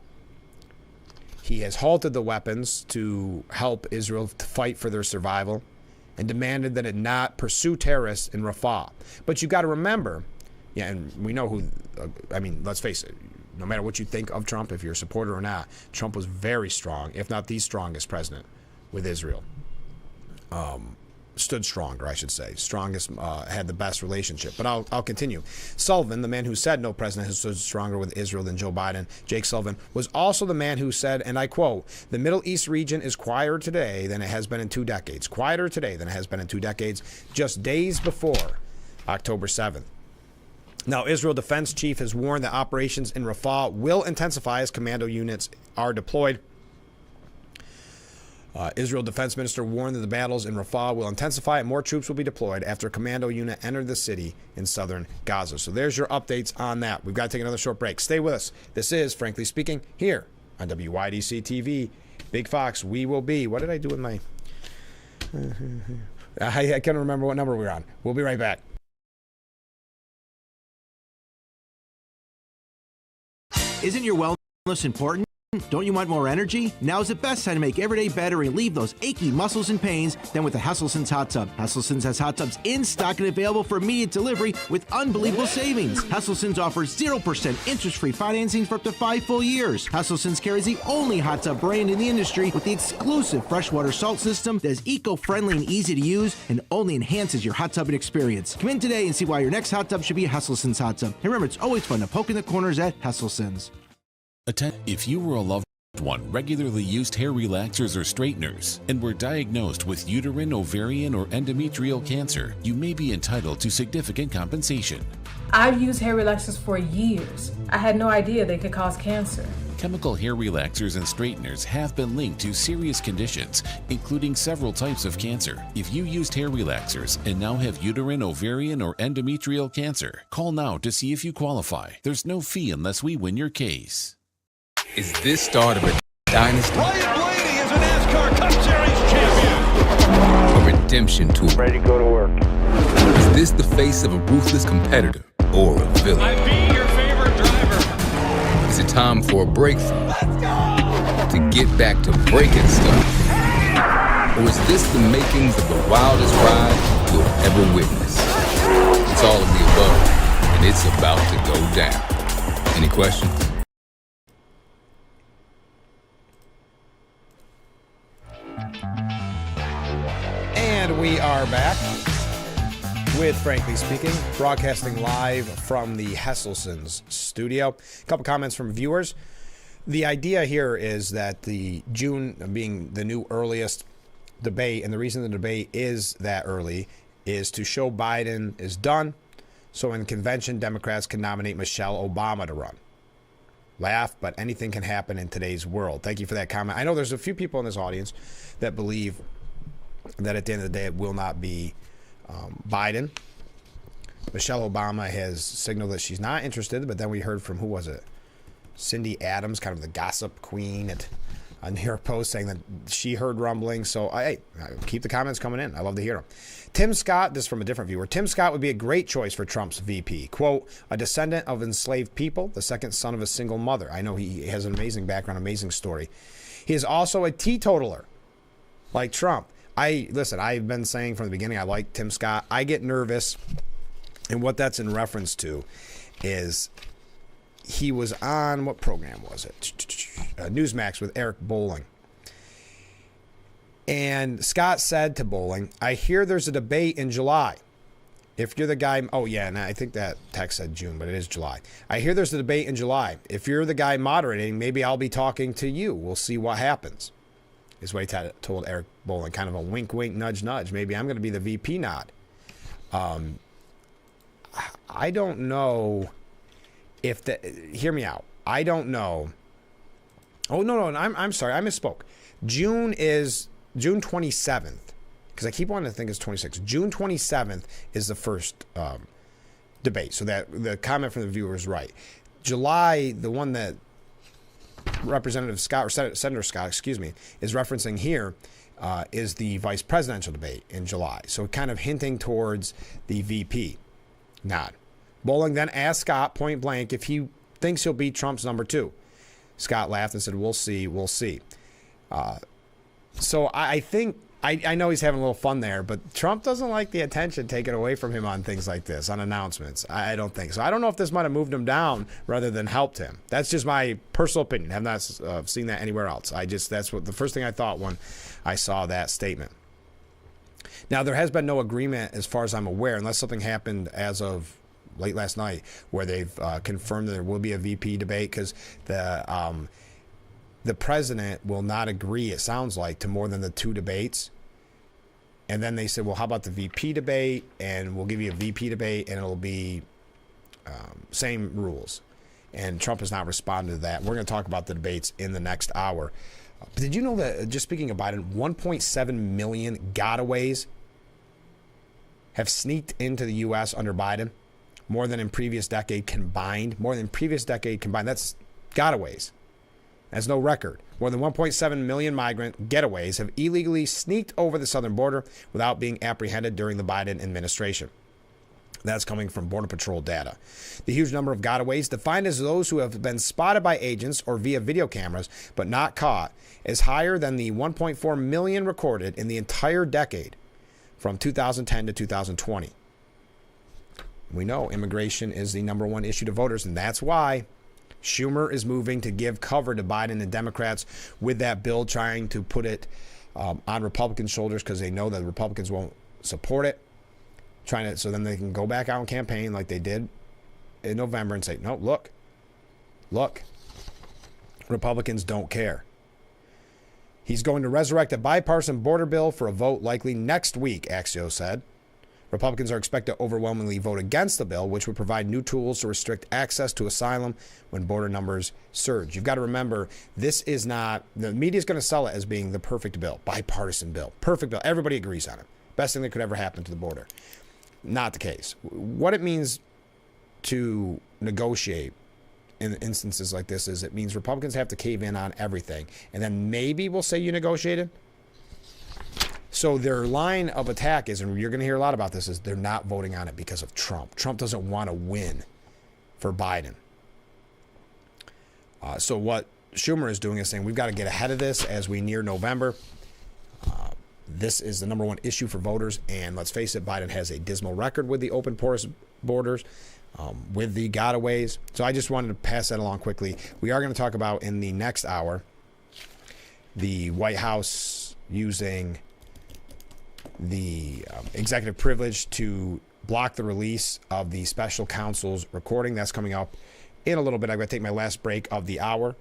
He has halted the weapons to help Israel to fight for their survival and demanded that it not pursue terrorists in Rafah. But you've got to remember, and we know who, let's face it, no matter what you think of Trump, if you're a supporter or not, Trump was very strong, if not the strongest president with Israel. Stood stronger, I should say. Strongest, had the best relationship. But I'll continue. Sullivan, the man who said no president has stood stronger with Israel than Joe Biden, Jake Sullivan, was also the man who said, and I quote, "The Middle East region is quieter today than it has been in 2 decades. Quieter today than it has been in 2 decades, just days before October 7th. Now, Israel Defense Chief has warned that operations in Rafah will intensify as commando units are deployed. Israel Defense Minister warned that the battles in Rafah will intensify and more troops will be deployed after a commando unit entered the city in southern Gaza. So there's your updates on that. We've got to take another short break. Stay with us. This is Frankly Speaking here on WYDC TV. Big Fox, we will be. What did I do with my... I can't remember what number we're on. We'll be right back. Isn't your wellness important? Don't you want more energy? Now's the best time to make every day better and relieve those achy muscles and pains than with the Hesselsen's Hot Tub. Hesselsen's has hot tubs in stock and available for immediate delivery with unbelievable savings. Hesselsen's offers 0% interest-free financing for up to 5 full years. Hesselsen's carries the only hot tub brand in the industry with the exclusive freshwater salt system that is eco-friendly and easy to use and only enhances your hot tubbing experience. Come in today and see why your next hot tub should be a Hesselsen's hot tub. And remember, it's always fun to poke in the corners at Hesselsen's. If you or a loved one regularly used hair relaxers or straighteners and were diagnosed with uterine, ovarian, or endometrial cancer, you may be entitled to significant compensation. I've used hair relaxers for years. I had no idea they could cause cancer. Chemical hair relaxers and straighteners have been linked to serious conditions, including several types of cancer. If you used hair relaxers and now have uterine, ovarian, or endometrial cancer, call now to see if you qualify. There's no fee unless we win your case. Is this start of a dynasty? Ryan Blaney is a NASCAR Cup Series champion. A redemption tour? Ready to go to work. Is this the face of a ruthless competitor or a villain? I'd be your favorite driver. Is it time for a breakthrough? Let's go! To get back to breaking stuff? Or is this the makings of the wildest ride you'll ever witness? It's all of the above, and it's about to go down. Any questions? And we are back with Frankly Speaking, broadcasting live from the Hesselson's studio. A couple comments from viewers. The idea here is that the June being the new earliest debate, and the reason the debate is that early is to show Biden is done, so in convention, Democrats can nominate Michelle Obama to run. Laugh, but anything can happen in today's world. Thank you for that comment. I know there's a few people in this audience that believe that at the end of the day it will not be Biden. Michelle Obama has signaled that she's not interested, but then we heard from, who was it? Cindy Adams, kind of the gossip queen at New York Post, saying that she heard rumblings. So I keep the comments coming in. I love to hear them. Tim Scott, this is from a different viewer. Tim Scott would be a great choice for Trump's VP. Quote, a descendant of enslaved people, the second son of a single mother. I know he has an amazing background, amazing story. He is also a teetotaler, like Trump. Listen, I've been saying from the beginning, I like Tim Scott. I get nervous, and what that's in reference to is he was on, what program was it? Newsmax with Eric Bolling. And Scott said to Bolling, I hear there's a debate in July. If you're the guy, oh yeah, and I think that text said June, but it is July. I hear there's a debate in July. If you're the guy moderating, maybe I'll be talking to you. We'll see what happens. Is what he told Eric Bolling, kind of a wink, wink, nudge, nudge. Maybe I'm going to be the VP nod. I don't know if hear me out. I don't know. Oh, no, I'm sorry. I misspoke. June 27th, because I keep wanting to think it's 26th. June 27th is the first debate. So that the comment from the viewer is right. July, the one that Representative Scott, or Senator Scott, excuse me, is referencing here is the vice presidential debate in July. So kind of hinting towards the VP nod. Bolling then asked Scott point blank if he thinks he'll beat Trump's number 2. Scott laughed and said, we'll see. So I think, I know he's having a little fun there, but Trump doesn't like the attention taken away from him on things like this, on announcements. I don't think so. I don't know if this might have moved him down rather than helped him. That's just my personal opinion. I have not seen that anywhere else. That's what the first thing I thought when I saw that statement. Now, there has been no agreement, as far as I'm aware, unless something happened as of late last night, where they've confirmed that there will be a VP debate, because the president will not agree, it sounds like, to more than the 2 debates. And then they said, well, how about the VP debate? And we'll give you a VP debate, and it'll be same rules. And Trump has not responded to that. We're going to talk about the debates in the next hour. But did you know that, just speaking of Biden, 1.7 million gotaways have sneaked into the U.S. under Biden? More than in previous decade combined. That's gotaways. That's no record. More than 1.7 million migrant getaways have illegally sneaked over the southern border without being apprehended during the Biden administration. That's coming from Border Patrol data. The huge number of gotaways, defined as those who have been spotted by agents or via video cameras but not caught, is higher than the 1.4 million recorded in the entire decade from 2010 to 2020. We know immigration is the number one issue to voters, and that's why Schumer is moving to give cover to Biden and Democrats with that bill, trying to put it on Republican shoulders, because they know that the Republicans won't support it. So then they can go back out and campaign like they did in November and say, no, look, Republicans don't care. He's going to resurrect a bipartisan border bill for a vote likely next week, Axios said. Republicans are expected to overwhelmingly vote against the bill, which would provide new tools to restrict access to asylum when border numbers surge. You've got to remember, this is not, the media is going to sell it as being the perfect bill, bipartisan bill, perfect bill. Everybody agrees on it. Best thing that could ever happen to the border. Not the case. What it means to negotiate in instances like this is it means Republicans have to cave in on everything. And then maybe we'll say you negotiated. So their line of attack is, and you're going to hear a lot about this, is they're not voting on it because of Trump. Trump doesn't want to win for Biden. So what Schumer is doing is saying we've got to get ahead of this as we near November. This is the number one issue for voters. And let's face it, Biden has a dismal record with the open porous borders, with the gotaways. So I just wanted to pass that along quickly. We are going to talk about in the next hour the White House using the executive privilege to block the release of the special counsel's recording. That's coming up in a little bit. I'm going to take my last break of the hour.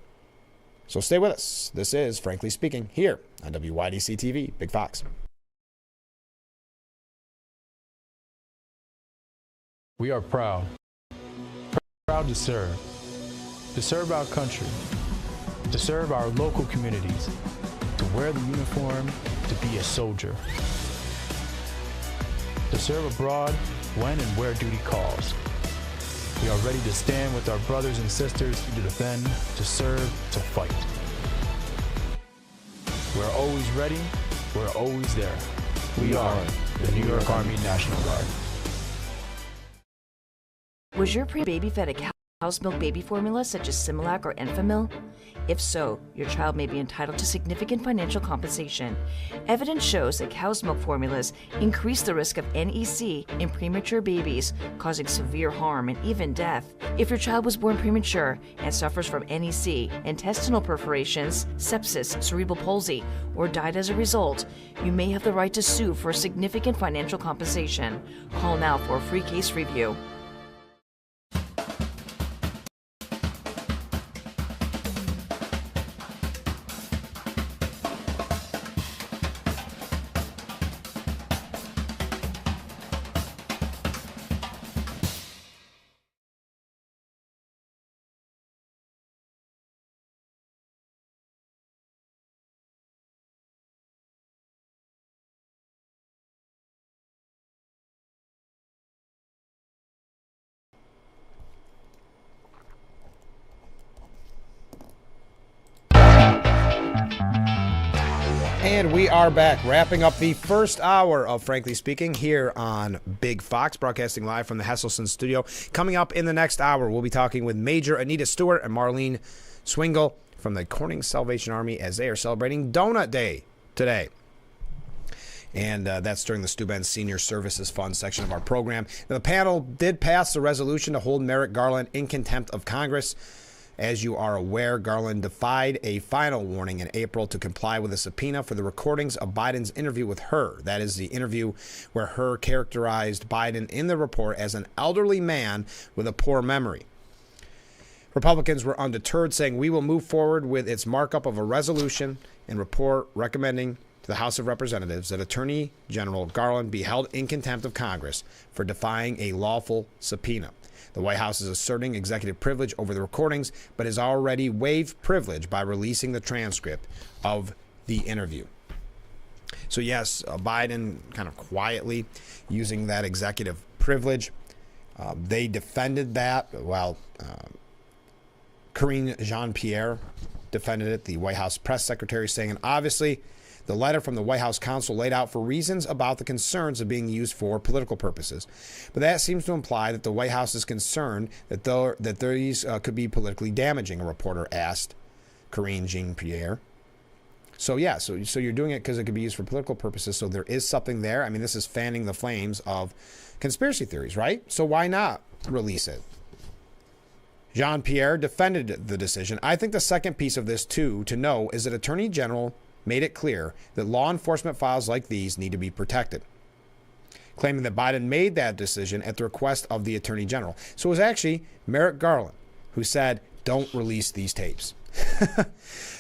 So stay with us. This is Frankly Speaking here on WYDC TV, Big Fox. We are proud to serve our country, to serve our local communities, to wear the uniform, to be a soldier, to serve abroad when and where duty calls. We are ready to stand with our brothers and sisters to defend, to serve, to fight. We're always ready, we're always there. We are the New York Army National Guard. Was your baby fed a cow's milk baby formula such as Similac or Enfamil? If so, your child may be entitled to significant financial compensation. Evidence shows that cow's milk formulas increase the risk of NEC in premature babies, causing severe harm and even death. If your child was born premature and suffers from NEC, intestinal perforations, sepsis, cerebral palsy, or died as a result, you may have the right to sue for significant financial compensation. Call now for a free case review. And we are back, wrapping up the first hour of Frankly Speaking here on Big Fox, broadcasting live from the Hesselson studio. Coming up in the next hour, we'll be talking with Major Anita Stewart and Marlene Swingle from the Corning Salvation Army as they are celebrating Donut Day today. And that's during the Steuben Senior Services Fund section of our program. Now, the panel did pass the resolution to hold Merrick Garland in contempt of Congress. As you are aware, Garland defied a final warning in April to comply with a subpoena for the recordings of Biden's interview with her. That is the interview where her characterized Biden in the report as an elderly man with a poor memory. Republicans were undeterred, saying we will move forward with its markup of a resolution and report recommending to the House of Representatives that Attorney General Garland be held in contempt of Congress for defying a lawful subpoena. The White House is asserting executive privilege over the recordings, but has already waived privilege by releasing the transcript of the interview. So yes, Biden kind of quietly using that executive privilege. They defended that while Karine Jean-Pierre defended it, the White House press secretary, saying, and obviously the letter from the White House counsel laid out for reasons about the concerns of being used for political purposes. But that seems to imply that the White House is concerned that these could be politically damaging, a reporter asked Karine Jean-Pierre. So yeah, so you're doing it because it could be used for political purposes. So there is something there. I mean, this is fanning the flames of conspiracy theories, right? So why not release it? Jean-Pierre defended the decision. I think the second piece of this, too, to know is that Attorney General made it clear that law enforcement files like these need to be protected, claiming that Biden made that decision at the request of the Attorney General. So it was actually Merrick Garland who said, don't release these tapes.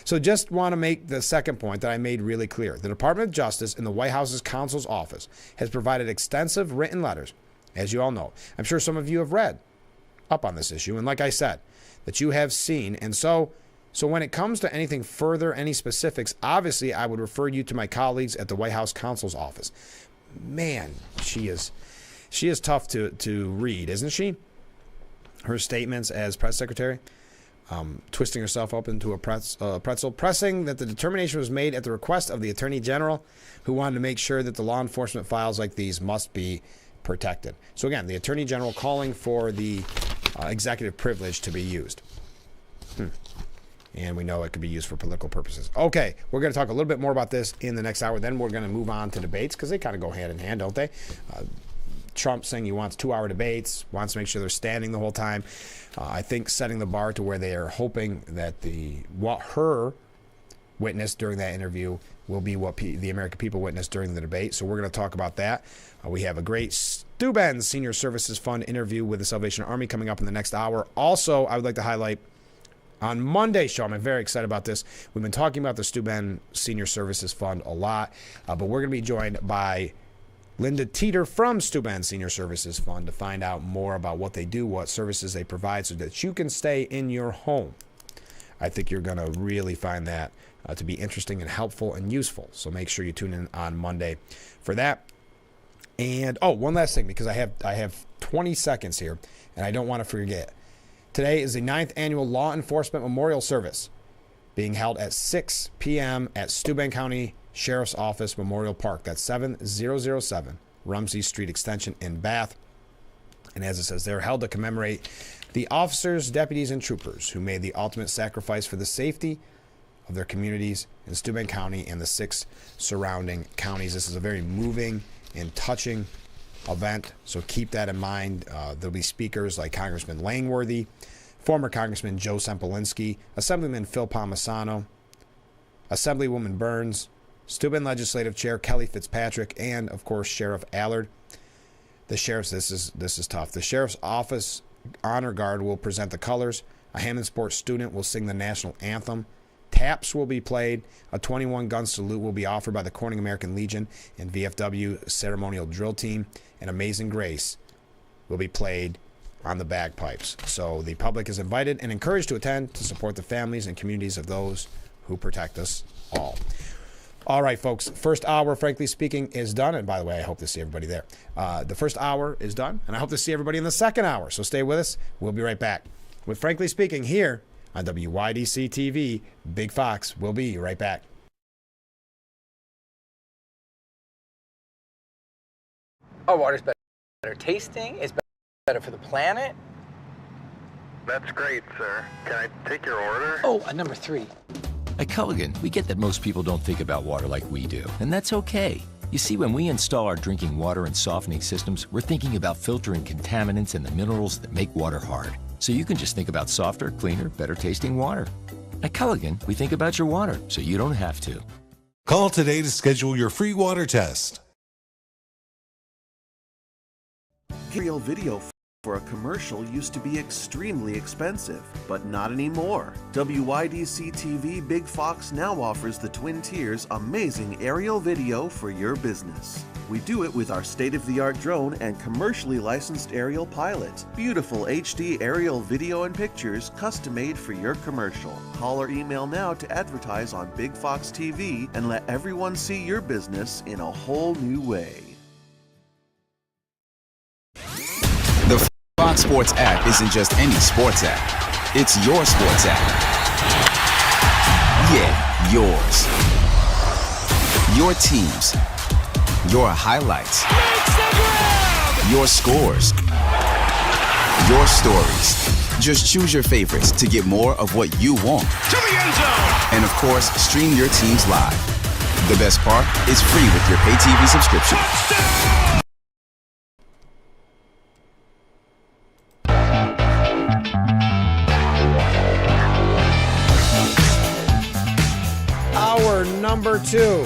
So just want to make the second point that I made really clear. The Department of Justice in the White House's counsel's office has provided extensive written letters, as you all know. I'm sure some of you have read up on this issue, and like I said, that you have seen. And so when it comes to anything further, any specifics, obviously I would refer you to my colleagues at the White House counsel's office. Man, she is tough to read, isn't she? Her statements as press secretary. Twisting herself up into a pretzel, pressing that the determination was made at the request of the Attorney General, who wanted to make sure that the law enforcement files like these must be protected. So again, the Attorney General calling for the executive privilege to be used. And we know it could be used for political purposes. Okay, we're going to talk a little bit more about this in the next hour. Then we're going to move on to debates, because they kind of go hand in hand, don't they? Trump saying he wants 2-hour debates, wants to make sure they're standing the whole time. I think setting the bar to where they are hoping that her witness during that interview will be what the American people witnessed during the debate. So we're going to talk about that. We have a great Stu Benz Senior Services Fund interview with the Salvation Army coming up in the next hour. Also, I would like to highlight on Monday's show, I'm very excited about this. We've been talking about the Stu Benz Senior Services Fund a lot, but we're going to be joined by Linda Teeter from Stu Benz Senior Services Fund to find out more about what they do, what services they provide, so that you can stay in your home. I think you're going to really find that to be interesting and helpful and useful. So make sure you tune in on Monday for that. And one last thing, because I have 20 seconds here, and I don't want to forget. Today is the 9th annual Law Enforcement Memorial Service being held at 6 p.m. at Steuben County Sheriff's Office Memorial Park. That's 7007 Rumsey Street Extension in Bath. And as it says, they're held to commemorate the officers, deputies, and troopers who made the ultimate sacrifice for the safety of their communities in Steuben County and the 6 surrounding counties. This is a very moving and touching event, so keep that in mind. There'll be speakers like Congressman Langworthy, former Congressman Joe Sempolinski, Assemblyman Phil Palmisano, Assemblywoman Burns, Steuben Legislative Chair Kelly Fitzpatrick, and of course Sheriff Allard. The sheriff's this is tough. The Sheriff's Office Honor Guard will present the colors. A Hammond Sports student will sing the national anthem. Taps will be played. A 21-gun salute will be offered by the Corning American Legion and VFW ceremonial drill team. And Amazing Grace will be played on the bagpipes. So the public is invited and encouraged to attend to support the families and communities of those who protect us all. All right, folks, first hour, frankly speaking, is done. And by the way, I hope to see everybody there. The first hour is done, and I hope to see everybody in the second hour. So stay with us. We'll be right back with Frankly Speaking here on WYDC TV. Big Fox. We'll be right back. Our water's better tasting. It's better for the planet. That's great, sir. Can I take your order? Oh, number 3. At Culligan, we get that most people don't think about water like we do, and that's okay. You see, when we install our drinking water and softening systems, we're thinking about filtering contaminants and the minerals that make water hard. So you can just think about softer, cleaner, better tasting water. At Culligan, we think about your water, so you don't have to. Call today to schedule your free water test. Aerial video for a commercial used to be extremely expensive, but not anymore. WYDC TV Big Fox now offers the Twin Tiers amazing aerial video for your business. We do it with our state-of-the-art drone and commercially licensed aerial pilot. Beautiful HD aerial video and pictures custom-made for your commercial. Call or email now to advertise on Big Fox TV and let everyone see your business in a whole new way. The Fox Sports app isn't just any sports app. It's your sports app. Yeah, yours. Your teams. Your highlights. Your scores. Your stories. Just choose your favorites to get more of what you want. To the end zone! And of course, stream your teams live. The best part is free with your pay TV subscription. Hour number 2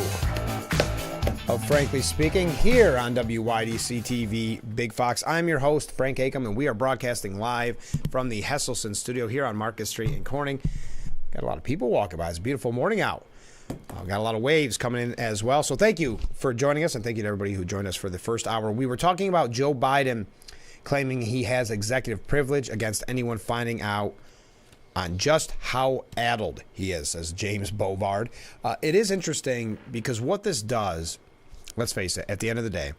of Frankly Speaking here on WYDC TV Big Fox. I'm your host, Frank Acom, and we are broadcasting live from the Hesselson studio here on Market Street in Corning. Got a lot of people walking by. It's a beautiful morning out. Got a lot of waves coming in as well. So thank you for joining us, and thank you to everybody who joined us for the first hour. We were talking about Joe Biden claiming he has executive privilege against anyone finding out on just how addled he is, says James Bovard. It is interesting because what this does, let's face it, at the end of the day,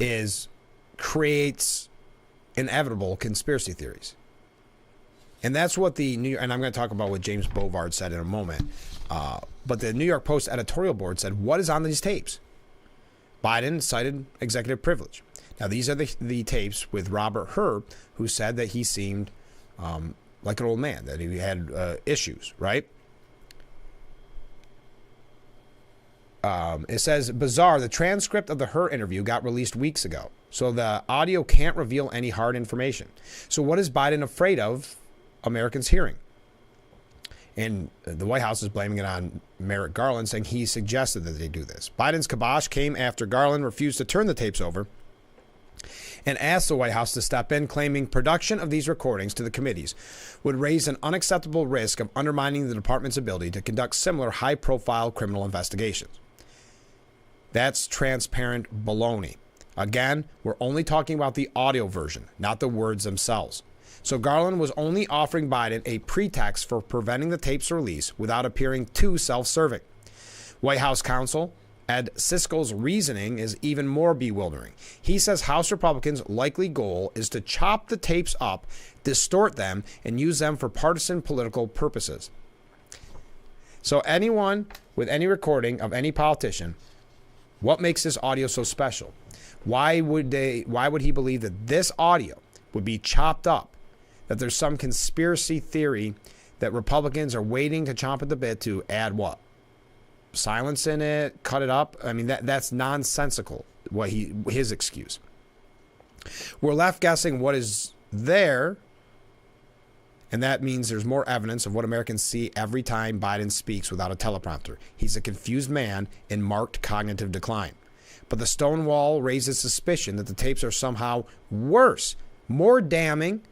is creates inevitable conspiracy theories. And that's what and I'm going to talk about what James Bovard said in a moment. But the New York Post editorial board said, what is on these tapes? Biden cited executive privilege. Now, these are the tapes with Robert Hur, who said that he seemed like an old man, that he had issues, right? It says, bizarre, the transcript of the Hur interview got released weeks ago, so the audio can't reveal any hard information. So what is Biden afraid of Americans hearing? And the White House is blaming it on Merrick Garland, saying he suggested that they do this. Biden's kibosh came after Garland refused to turn the tapes over and asked the White House to step in, claiming production of these recordings to the committees would raise an unacceptable risk of undermining the department's ability to conduct similar high-profile criminal investigations. That's transparent baloney. Again, we're only talking about the audio version, not the words themselves. So Garland was only offering Biden a pretext for preventing the tape's release without appearing too self-serving. White House counsel Ed Siskel's reasoning is even more bewildering. He says House Republicans' likely goal is to chop the tapes up, distort them, and use them for partisan political purposes. So anyone with any recording of any politician, what makes this audio so special? Why would he believe that this audio would be chopped up? That there's some conspiracy theory that Republicans are waiting to chomp at the bit to add what? Silence in it, cut it up. I mean, that's nonsensical, his excuse. We're left guessing what is there, and that means there's more evidence of what Americans see every time Biden speaks without a teleprompter. He's a confused man in marked cognitive decline. But the stone wall raises suspicion that the tapes are somehow worse, more damning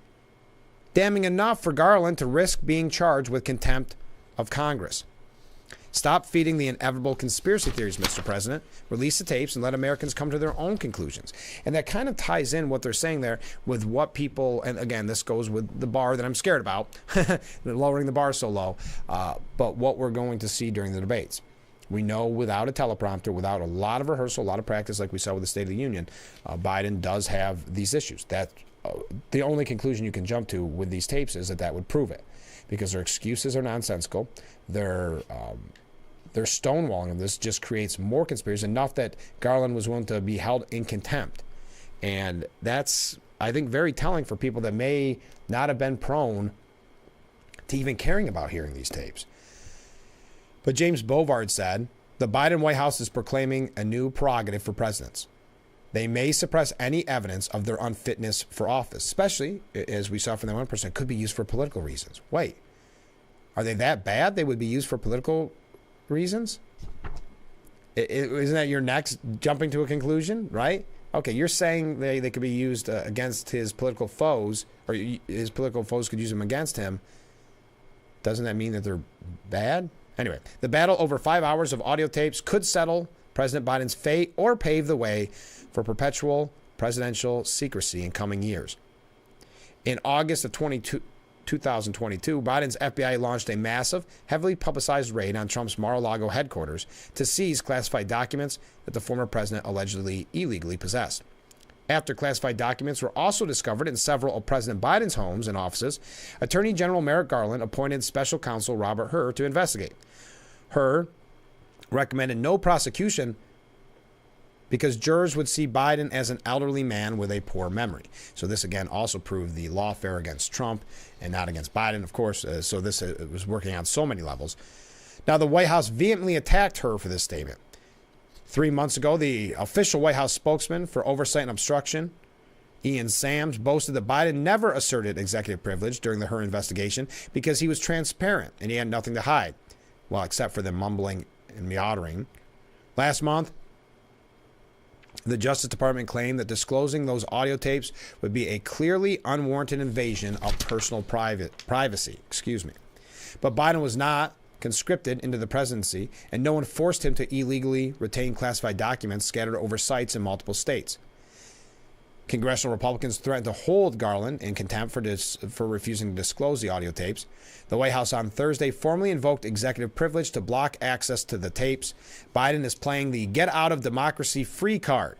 enough for Garland to risk being charged with contempt of Congress. Stop feeding the inevitable conspiracy theories, Mr. President. Release the tapes and let Americans come to their own conclusions. And that kind of ties in what they're saying there with what people, and again, this goes with the bar that I'm scared about, lowering the bar so low, but what we're going to see during the debates. We know without a teleprompter, without a lot of rehearsal, a lot of practice, like we saw with the State of the Union, Biden does have these issues. That the only conclusion you can jump to with these tapes is that would prove it, because their excuses are nonsensical. Their stonewalling of this just creates more conspiracy, enough that Garland was willing to be held in contempt. And that's, I think, very telling for people that may not have been prone to even caring about hearing these tapes. But James Bovard said, the Biden White House is proclaiming a new prerogative for presidents. They may suppress any evidence of their unfitness for office, especially, as we saw from the 1%, could be used for political reasons. Wait, are they that bad they would be used for political reasons? Isn't that your next jumping to a conclusion, right? Okay, you're saying they could be used against his political foes, or his political foes could use them against him. Doesn't that mean that they're bad? Anyway, the battle over 5 hours of audio tapes could settle President Biden's fate or pave the way for perpetual presidential secrecy in coming years. In August of 2022, Biden's FBI launched a massive, heavily publicized raid on Trump's Mar-a-Lago headquarters to seize classified documents that the former president allegedly illegally possessed. After classified documents were also discovered in several of President Biden's homes and offices, Attorney General Merrick Garland appointed special counsel Robert Hur to investigate. Hur recommended no prosecution because jurors would see Biden as an elderly man with a poor memory. So this, again, also proved the lawfare against Trump and not against Biden, of course. So this was working on so many levels. Now, the White House vehemently attacked her for this statement. 3 months ago, the official White House spokesman for oversight and obstruction, Ian Sams, boasted that Biden never asserted executive privilege during the Hur investigation because he was transparent and he had nothing to hide. Well, except for the mumbling and meandering. Last month, the Justice Department claimed that disclosing those audio tapes would be a clearly unwarranted invasion of personal privacy. But Biden was not conscripted into the presidency, and no one forced him to illegally retain classified documents scattered over sites in multiple states. Congressional Republicans threatened to hold Garland in contempt for refusing to disclose the audio tapes. The White House on Thursday formally invoked executive privilege to block access to the tapes. Biden is playing the get out of democracy free card.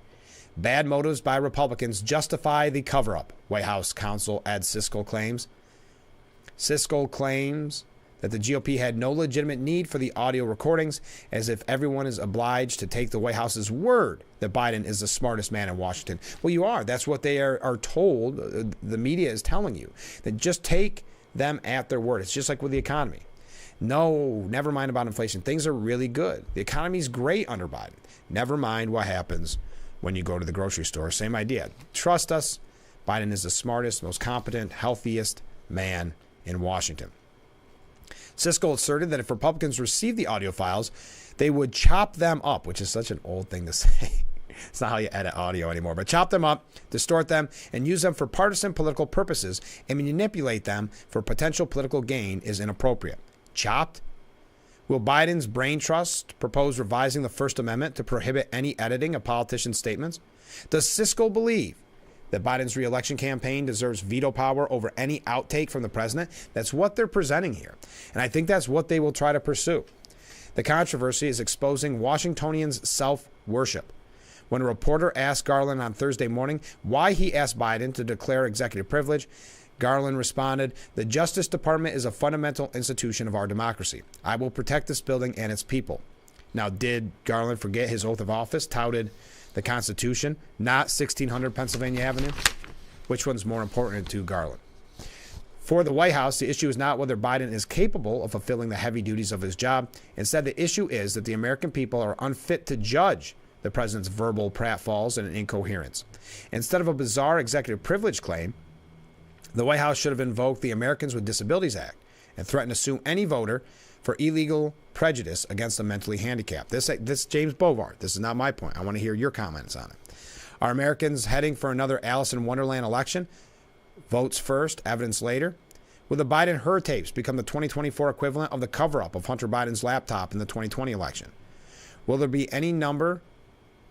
Bad motives by Republicans justify the cover-up, White House counsel Ed Siskel claims. Siskel claims that the GOP had no legitimate need for the audio recordings, as if everyone is obliged to take the White House's word that Biden is the smartest man in Washington. Well, you are. That's what they are told. The media is telling you. That just take them at their word. It's just like with the economy. No, never mind about inflation. Things are really good. The economy's great under Biden. Never mind what happens when you go to the grocery store. Same idea. Trust us. Biden is the smartest, most competent, healthiest man in Washington. Siskel asserted that if Republicans received the audio files, they would chop them up, which is such an old thing to say. It's not how you edit audio anymore, but chop them up, distort them, and use them for partisan political purposes and manipulate them for potential political gain is inappropriate. Chopped? Will Biden's brain trust propose revising the First Amendment to prohibit any editing of politicians' statements? Does Siskel believe that Biden's reelection campaign deserves veto power over any outtake from the president? That's what they're presenting here. And I think that's what they will try to pursue. The controversy is exposing Washingtonians' self-worship. When a reporter asked Garland on Thursday morning why he asked Biden to declare executive privilege, Garland responded, "The Justice Department is a fundamental institution of our democracy. I will protect this building and its people." Now, did Garland forget his oath of office, touted the Constitution, not 1600 Pennsylvania Avenue? Which one's more important to Garland? For the White House, the issue is not whether Biden is capable of fulfilling the heavy duties of his job. Instead, the issue is that the American people are unfit to judge the president's verbal pratfalls and incoherence. Instead of a bizarre executive privilege claim, the White House should have invoked the Americans with Disabilities Act and threatened to sue any voter for illegal prejudice against the mentally handicapped. This James Bovard. This is not my point. I want to hear your comments on it. Are Americans heading for another Alice in Wonderland election? Votes first, evidence later. Will the Biden-Hur tapes become the 2024 equivalent of the cover-up of Hunter Biden's laptop in the 2020 election? Will there be any number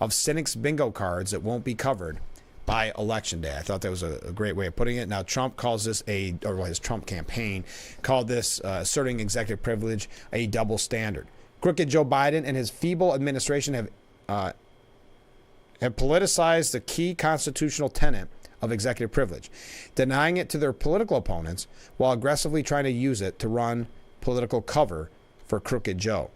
of cynics' bingo cards that won't be covered by Election Day? I thought that was a great way of putting it. Now, Trump calls this his Trump campaign called this asserting executive privilege a double standard. Crooked Joe Biden and his feeble administration have politicized the key constitutional tenet of executive privilege, denying it to their political opponents while aggressively trying to use it to run political cover for Crooked Joe.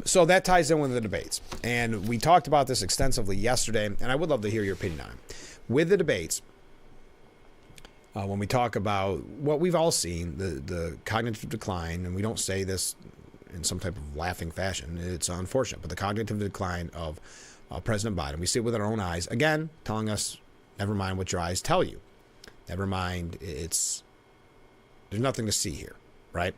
So that ties in with the debates. And we talked about this extensively yesterday, and I would love to hear your opinion on it. With the debates, when we talk about what we've all seen, the cognitive decline, and we don't say this in some type of laughing fashion, it's unfortunate, but the cognitive decline of President Biden, we see it with our own eyes, again, telling us, never mind what your eyes tell you. Never mind, there's nothing to see here, right?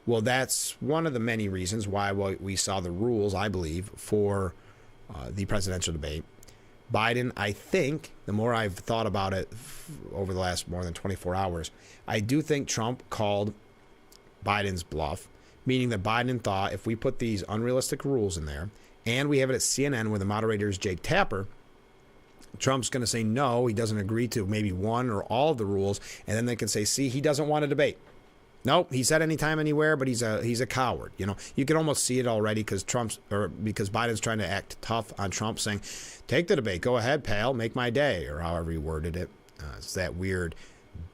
Well, that's one of the many reasons why we saw the rules, I believe, for the presidential debate. Biden, I think, the more I've thought about it over the last more than 24 hours, I do think Trump called Biden's bluff, meaning that Biden thought if we put these unrealistic rules in there, and we have it at CNN where the moderator is Jake Tapper, Trump's going to say no, he doesn't agree to maybe one or all of the rules, and then they can say, see, he doesn't want to debate. Nope, he said anytime, anywhere, but he's a coward. You know, you can almost see it already because Biden's trying to act tough on Trump, saying, "Take the debate, go ahead, pal, make my day," or however he worded it. It's that weird,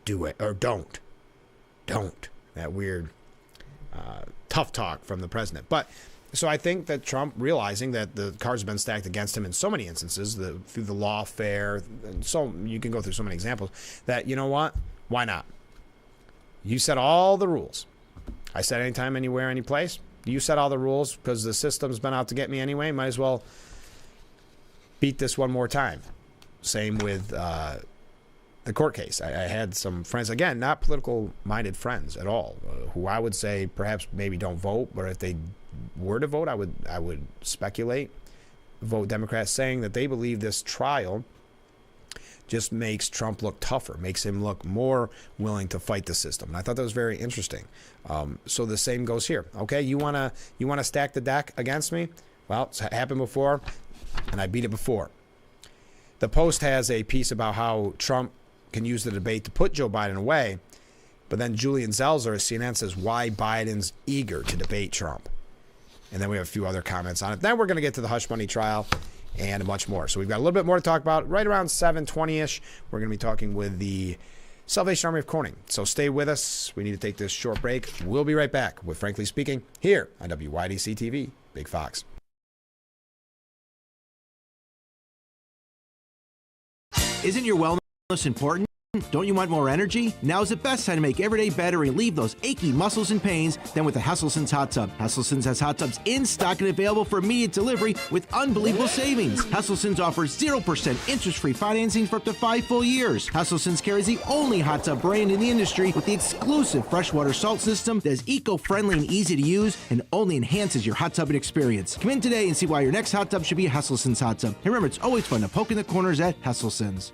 do it or don't. That weird, tough talk from the president. But so I think that Trump, realizing that the cards have been stacked against him in so many instances, through the lawfare, and so you can go through so many examples, that you know what, why not? You set all the rules. I said anytime, anywhere, any place. You set all the rules because the system's been out to get me anyway. Might as well beat this one more time. Same with the court case. I had some friends, again, not political-minded friends at all, who I would say perhaps maybe don't vote, but if they were to vote, I would speculate, vote Democrat, saying that they believe this trial just makes Trump look tougher, makes him look more willing to fight the system. And I thought that was very interesting. So the same goes here. Okay, you wanna stack the deck against me? Well, it's happened before, and I beat it before. The Post has a piece about how Trump can use the debate to put Joe Biden away, but then Julian Zelzer of CNN says why Biden's eager to debate Trump. And then we have a few other comments on it. Then we're going to get to the hush money trial and much more. So we've got a little bit more to talk about. Right around 7:20-ish, we're going to be talking with the Salvation Army of Corning. So stay with us. We need to take this short break. We'll be right back with Frankly Speaking here on WYDC TV, Big Fox. Isn't your wellness important? Don't you want more energy? Now's the best time to make every day better and relieve those achy muscles and pains than with the Hesselson's Hot Tub. Hesselson's has hot tubs in stock and available for immediate delivery with unbelievable savings. Hesselson's offers 0% interest-free financing for up to 5 full years. Hesselson's carries the only hot tub brand in the industry with the exclusive freshwater salt system that is eco-friendly and easy to use and only enhances your hot tubbing experience. Come in today and see why your next hot tub should be a Hesselson's hot tub. And remember, it's always fun to poke in the corners at Hesselson's.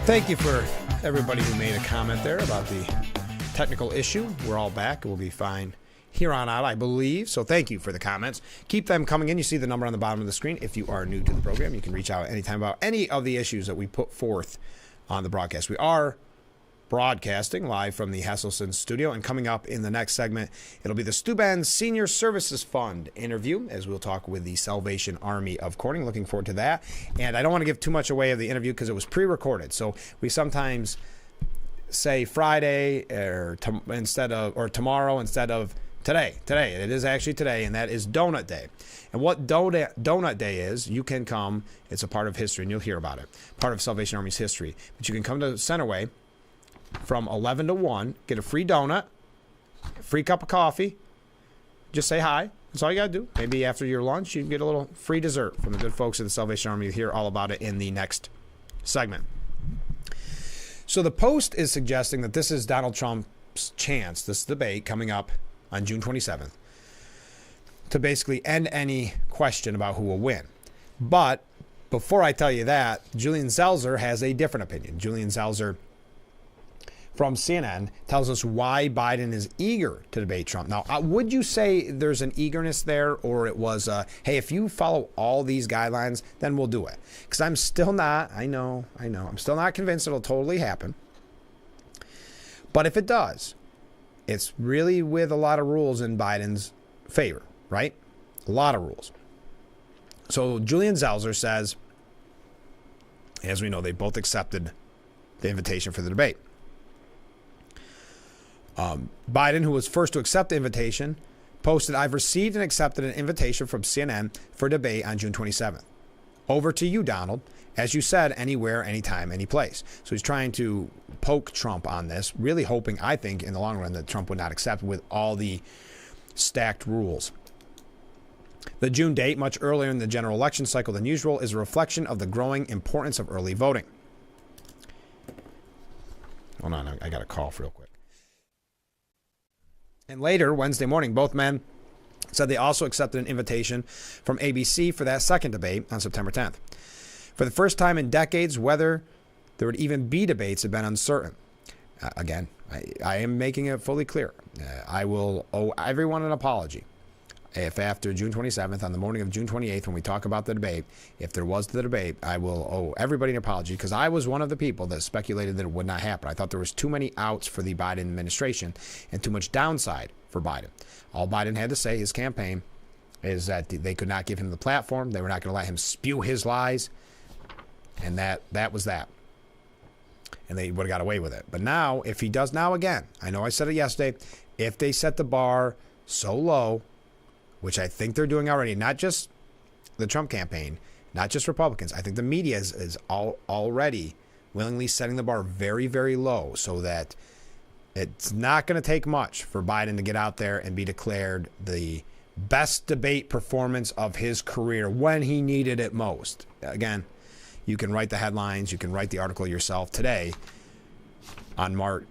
Thank you for everybody who made a comment there about the technical issue. We're all back. We'll be fine here on out, I believe. So thank you for the comments. Keep them coming in. You see the number on the bottom of the screen. If you are new to the program, you can reach out anytime about any of the issues that we put forth on the broadcast. We are broadcasting live from the Hesselson studio, and coming up in the next segment, it'll be the Steuben Senior Services Fund interview, as we'll talk with the Salvation Army of Corning. Looking forward to that. And I don't want to give too much away of the interview because it was pre-recorded, so we sometimes say Friday or tomorrow instead of today. It is actually today, and that is Donut Day. And what Donut Day is, you can come. It's a part of history, and you'll hear about it. Part of Salvation Army's history. But you can come to Centerway from 11 to 1, get a free donut, a free cup of coffee. Just say hi. That's all you got to do. Maybe after your lunch, you can get a little free dessert from the good folks at the Salvation Army. You'll hear all about it in the next segment. So the Post is suggesting that this is Donald Trump's chance, this debate coming up on June 27th, to basically end any question about who will win. But before I tell you that, Julian Zelzer has a different opinion. Julian Zelzer from CNN tells us why Biden is eager to debate Trump. Now, would you say there's an eagerness there, or it was, hey, if you follow all these guidelines, then we'll do it? Because I'm still not, I know, I'm still not convinced it'll totally happen. But if it does, it's really with a lot of rules in Biden's favor, right? A lot of rules. So Julian Zelzer says, as we know, they both accepted the invitation for the debate. Biden, who was first to accept the invitation, posted, "I've received and accepted an invitation from CNN for debate on June 27th. Over to you, Donald. As you said, anywhere, anytime, any place." So he's trying to poke Trump on this, really hoping, I think, in the long run, that Trump would not accept with all the stacked rules. The June date, much earlier in the general election cycle than usual, is a reflection of the growing importance of early voting. Hold on, I got a call real quick. And later, Wednesday morning, both men said they also accepted an invitation from ABC for that second debate on September 10th. For the first time in decades, whether there would even be debates had been uncertain. Again, I am making it fully clear. I will owe everyone an apology if after June 27th, on the morning of June 28th, when we talk about the debate, if there was the debate, I will owe everybody an apology, because I was one of the people that speculated that it would not happen. I thought there was too many outs for the Biden administration and too much downside for Biden. All Biden had to say, his campaign, is that they could not give him the platform. They were not going to let him spew his lies. And that was that. And they would have got away with it. But now, if he does now again, I know I said it yesterday, if they set the bar so low, which I think they're doing already, not just the Trump campaign, not just Republicans. I think the media is already willingly setting the bar very, very low, so that it's not going to take much for Biden to get out there and be declared the best debate performance of his career when he needed it most. Again, you can write the headlines, you can write the article yourself today on May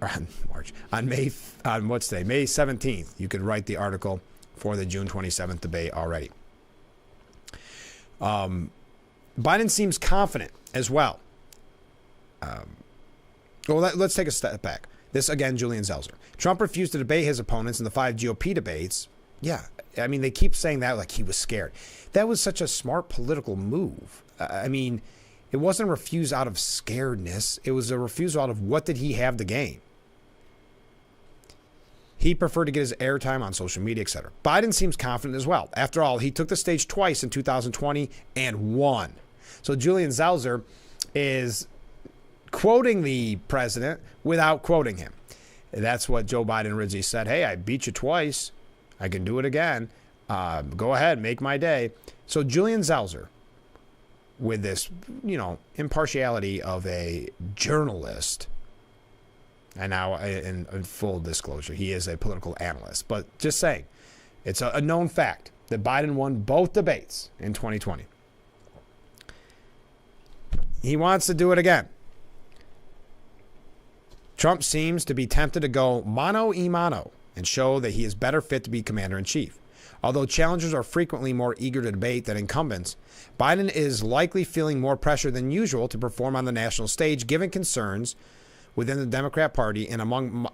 17th. You could write the article for the June 27th debate already. Biden seems confident as well. Let's take a step back. This, again, Julian Zelzer. Trump refused to debate his opponents in the 5 GOP debates. Yeah, I mean, they keep saying that like he was scared. That was such a smart political move. I mean, it wasn't a refuse out of scaredness. It was a refusal out of what did he have to gain. He preferred to get his airtime on social media, etc. Biden seems confident as well. After all, he took the stage twice in 2020 and won. So Julian Zelzer is quoting the president without quoting him. That's what Joe Biden originally said. Hey, I beat you twice. I can do it again. Go ahead, make my day. So Julian Zelzer, with this, impartiality of a journalist, and now, in full disclosure, he is a political analyst. But just saying, it's a known fact that Biden won both debates in 2020. He wants to do it again. Trump seems to be tempted to go mano a mano and show that he is better fit to be commander-in-chief. Although challengers are frequently more eager to debate than incumbents, Biden is likely feeling more pressure than usual to perform on the national stage, given concerns within the Democrat Party and among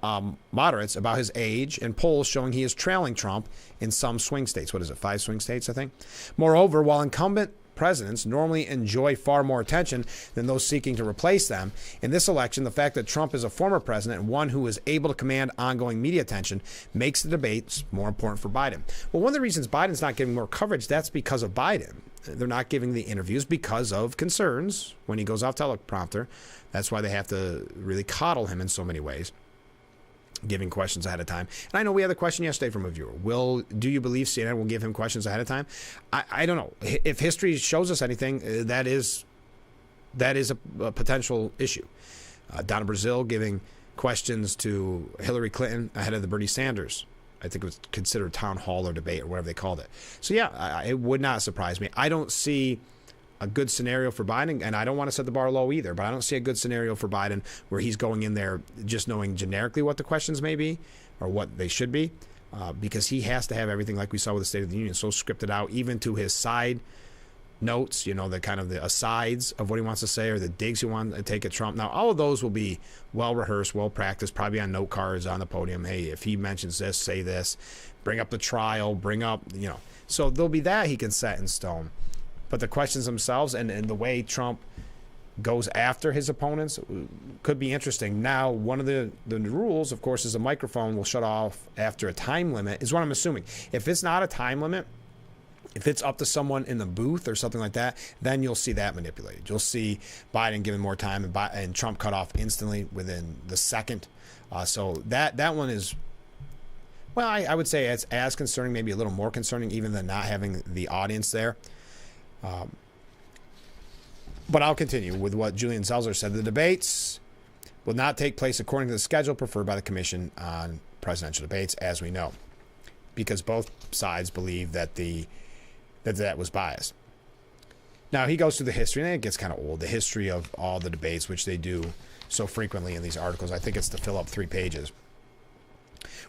moderates about his age, and polls showing he is trailing Trump in some swing states. 5 swing states, I think? Moreover, while incumbent presidents normally enjoy far more attention than those seeking to replace them, in this election, the fact that Trump is a former president and one who is able to command ongoing media attention makes the debates more important for Biden. Well, one of the reasons Biden's not giving more coverage, that's because of Biden. They're not giving the interviews because of concerns when he goes off teleprompter. That's why they have to really coddle him in so many ways, giving questions ahead of time. And I know we had a question yesterday from a viewer. Do you believe CNN will give him questions ahead of time? I don't know. If history shows us anything, that is a potential issue. Donna Brazile giving questions to Hillary Clinton ahead of the Bernie Sanders, I think it was considered town hall or debate or whatever they called it. So yeah, it would not surprise me. I don't see a good scenario for Biden, and I don't want to set the bar low either, but I don't see a good scenario for Biden where he's going in there just knowing generically what the questions may be or what they should be, because he has to have everything, like we saw with the State of the Union, so scripted out, even to his side notes, the kind of the asides of what he wants to say or the digs he wants to take at Trump. Now, all of those will be well rehearsed, well practiced, probably on note cards on the podium. Hey, if he mentions this, say this, bring up the trial, bring up, So there'll be that he can set in stone. But the questions themselves and the way Trump goes after his opponents could be interesting. Now, one of the rules, of course, is a microphone will shut off after a time limit, is what I'm assuming. If it's not a time limit, if it's up to someone in the booth or something like that, then you'll see that manipulated. You'll see Biden given more time and Trump cut off instantly within the second. So that one is, well, I would say it's as concerning, maybe a little more concerning even than not having the audience there. But I'll continue with what Julian Zelzer said. The debates will not take place according to the schedule preferred by the Commission on Presidential Debates, as we know, because both sides believe that that was biased. Now, he goes through the history, and it gets kind of old, the history of all the debates, which they do so frequently in these articles. I think it's to fill up 3 pages.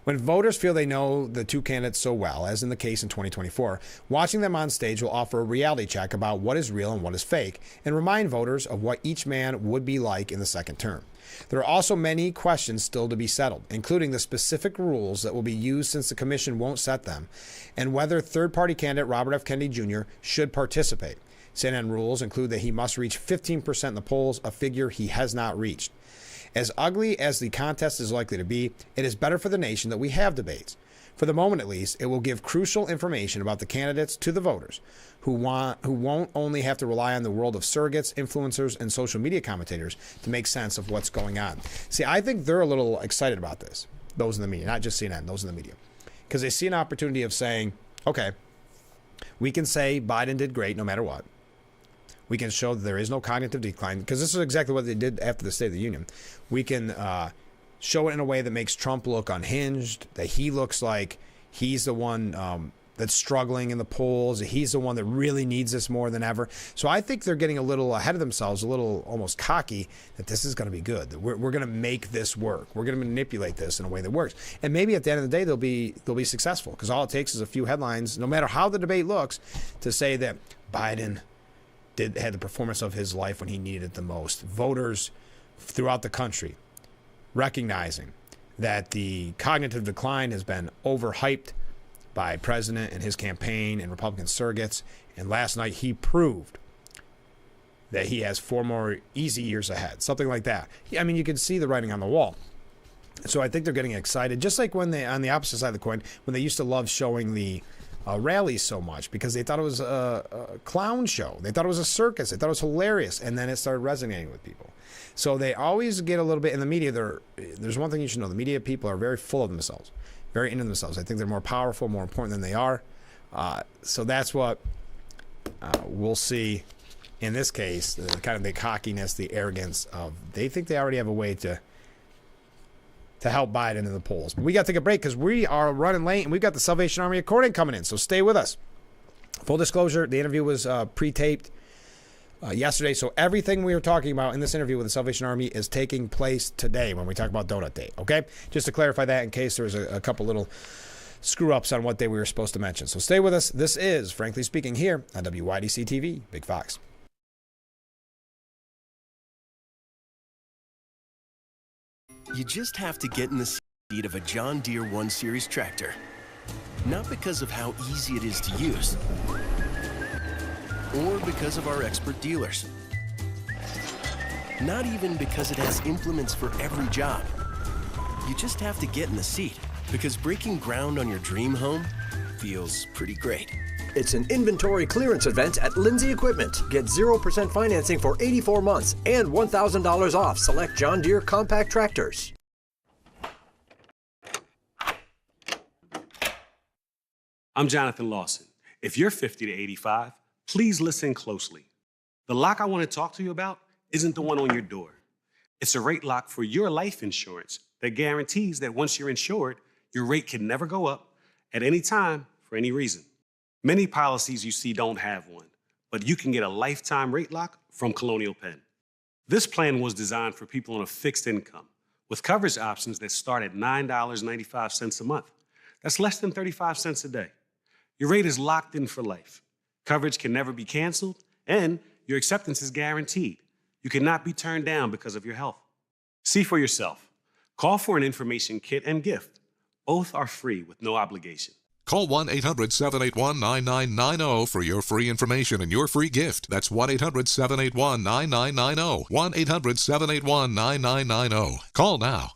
When voters feel they know the two candidates so well, as in the case in 2024, watching them on stage will offer a reality check about what is real and what is fake, and remind voters of what each man would be like in the second term. There are also many questions still to be settled, including the specific rules that will be used since the commission won't set them, and whether third-party candidate Robert F. Kennedy Jr. should participate. CNN rules include that he must reach 15% in the polls, a figure he has not reached. As ugly as the contest is likely to be, it is better for the nation that we have debates. For the moment, at least, it will give crucial information about the candidates to the voters who won't only have to rely on the world of surrogates, influencers, and social media commentators to make sense of what's going on. See, I think they're a little excited about this, those in the media, not just CNN, those in the media, because they see an opportunity of saying, okay, we can say Biden did great no matter what. We can show that there is no cognitive decline, because this is exactly what they did after the State of the Union. We can show it in a way that makes Trump look unhinged, that he looks like he's the one that's struggling in the polls, that he's the one that really needs this more than ever. So I think they're getting a little ahead of themselves, a little almost cocky, that this is going to be good, that we're going to make this work. We're going to manipulate this in a way that works. And maybe at the end of the day, they'll be successful, because all it takes is a few headlines, no matter how the debate looks, to say that Biden had the performance of his life when he needed it the most. Voters throughout the country recognizing that the cognitive decline has been overhyped by President and his campaign and Republican surrogates. And last night he proved that he has 4 more easy years ahead, something like that. I mean, you can see the writing on the wall. So I think they're getting excited, just like when they, on the opposite side of the coin, when they used to love showing the rallies so much because they thought it was a clown show. They thought it was a circus. They thought it was hilarious. And then it started resonating with people. So they always get a little bit in the media. There's one thing you should know. The media people are very full of themselves, very into themselves. I think they're more powerful, more important than they are. So that's what we'll see in this case, kind of the cockiness, the arrogance of they think they already have a way to help Biden in the polls. But we got to take a break because we are running late and we've got the Salvation Army recording coming in. So stay with us. Full disclosure, the interview was pre-taped yesterday. So everything we were talking about in this interview with the Salvation Army is taking place today when we talk about Donut Day. Okay? Just to clarify that in case there was a couple little screw-ups on what day we were supposed to mention. So stay with us. This is Frankly Speaking here on WYDC TV, Big Fox. You just have to get in the seat of a John Deere 1 Series tractor. Not because of how easy it is to use, or because of our expert dealers. Not even because it has implements for every job. You just have to get in the seat because breaking ground on your dream home feels pretty great. It's an inventory clearance event at Lindsay Equipment. Get 0% financing for 84 months and $1,000 off select John Deere compact tractors. I'm Jonathan Lawson. If you're 50 to 85, please listen closely. The lock I want to talk to you about isn't the one on your door. It's a rate lock for your life insurance that guarantees that once you're insured, your rate can never go up at any time for any reason. Many policies you see don't have one, but you can get a lifetime rate lock from Colonial Penn. This plan was designed for people on a fixed income with coverage options that start at $9.95 a month. That's less than 35 cents a day. Your rate is locked in for life. Coverage can never be canceled, and your acceptance is guaranteed. You cannot be turned down because of your health. See for yourself. Call for an information kit and gift. Both are free with no obligation. Call 1-800-781-9990 for your free information and your free gift. That's 1-800-781-9990. 1-800-781-9990. Call now.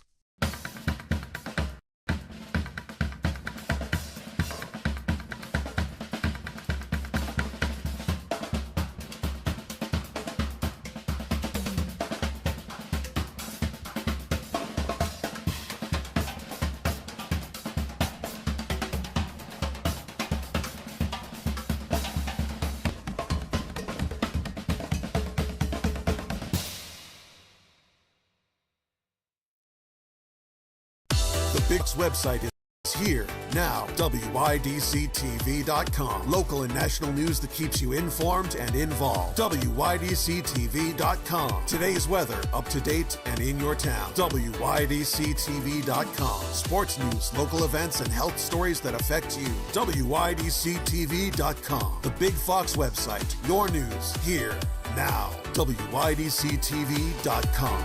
The Big's website is here now. WYDCTV.com. Local and national news that keeps you informed and involved. WYDCTV.com. Today's weather, up to date and in your town. WYDCTV.com. Sports news, local events, and health stories that affect you. WYDCTV.com. The Big Fox website. Your news here now. WYDCTV.com.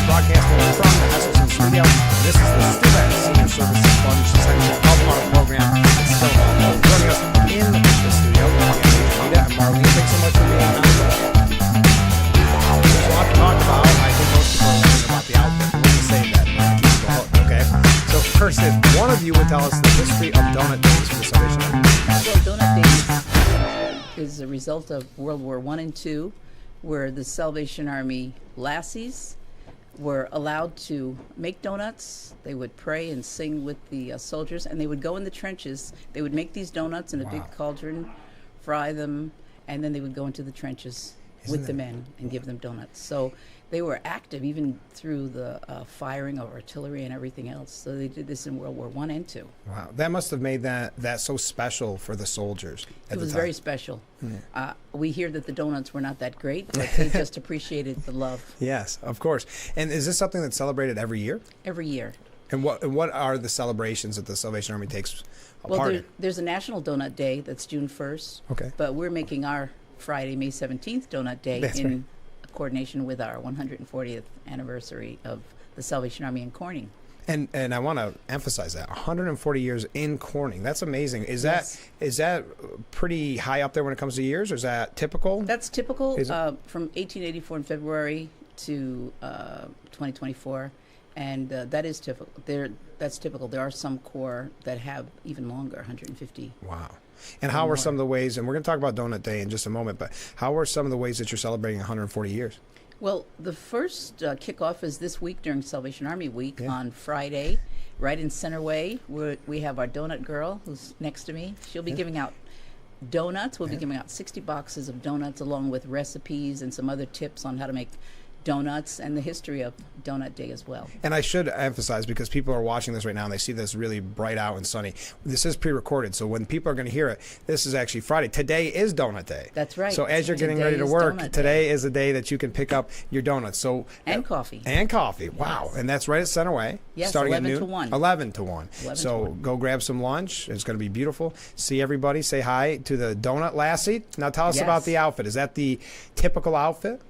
Broadcasting from the Hesselson studio. This is the Student Senior Services Fund section of our program. It's still joining us in the studio. Anita and Marlene, thanks so much for being on the show. There's a lot to talk about. I think most people are wondering about the outfit. We're going to save that. Okay. So first, if one of you would tell us the history of Donut Days for the Salvation Army. Well, Donut Days is a result of World War I and II, where the Salvation Army lassies were allowed to make donuts. They would pray and sing with the soldiers, and they would go in the trenches. They would make these donuts in a big cauldron, fry them, and then they would go into the trenches with the men and give them donuts. So they were active even through the firing of artillery and everything else. So they did this in World War I and II. Wow, that must have made that so special for the soldiers at It was the time. very special. Yeah. We hear that the donuts were not that great, but they just appreciated the love. Yes, of course. And is this something that's celebrated every year? Every year. And what are the celebrations that the Salvation Army takes a part in? There's a National Donut Day that's June 1st. Okay. But we're making our Friday, May 17th Donut Day in coordination with our 140th anniversary of the Salvation Army in Corning. And I want to emphasize that 140 years in Corning. That's amazing. Is that pretty high up there when it comes to years, or is that typical? That's typical from 1884 in February to 2024, and that is typical. That's typical. There are some corps that have even longer, 150. Wow. And how are some of the ways, and we're going to talk about Donut Day in just a moment, but how are some of the ways that you're celebrating 140 years? Well, the first kickoff is this week during Salvation Army Week on Friday, right in Centerway. We have our donut girl who's next to me. She'll be giving out donuts. We'll be giving out 60 boxes of donuts along with recipes and some other tips on how to make donuts and the history of Donut Day as well. And I should emphasize, because people are watching this right now and they see this really bright out and sunny, this is pre-recorded, so when people are going to hear it, this is actually Friday. Today is Donut Day. That's right. So as you're getting ready to work, today is the day that you can pick up your donuts. So and coffee. And coffee. Wow. Yes. And that's right at Centerway. Yes, starting 11 at noon. to 1. 11 to 1. 11 so to 1. Go grab some lunch. It's going to be beautiful. See everybody. Say hi to the Donut Lassie. Now tell us about the outfit. Is that the typical outfit?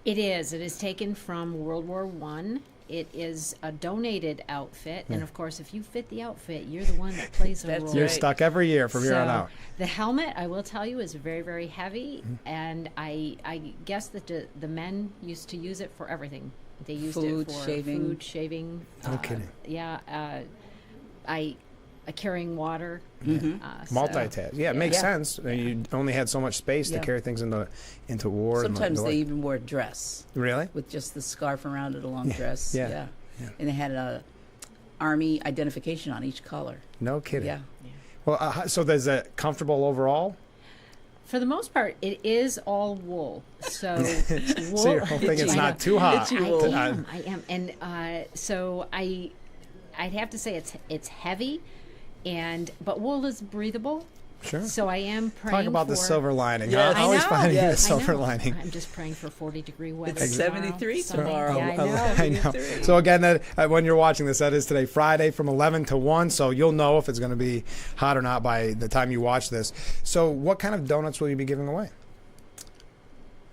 It is. It is taken from World War I. It is a donated outfit, and of course, if you fit the outfit, you're the one that plays a role. You're stuck every year from here on out. The helmet, I will tell you, is very, very heavy, and I guess that the men used to use it for everything. They used it for food, shaving. No kidding. Yeah, carrying water. Multitask. Yeah, it makes sense. You only had so much space to carry things into war. Sometimes they even wore a dress. Really? With just the scarf around it, a long dress. Yeah. And they had a Army identification on each collar. No kidding. Yeah. Well, so is it comfortable overall? For the most part, it is all wool. So, wool, so you're hoping it's not too hot. I am. And so I'd have to say it's heavy, but wool is breathable. Sure. So I am praying Talk about for... the silver lining. Yes. Huh? Always finding the silver lining. I'm just praying for 40-degree weather. It's 73 tomorrow. Yeah, I know. So again, when you're watching this, that is today, Friday from 11 to 1. So you'll know if it's going to be hot or not by the time you watch this. So what kind of donuts will you be giving away?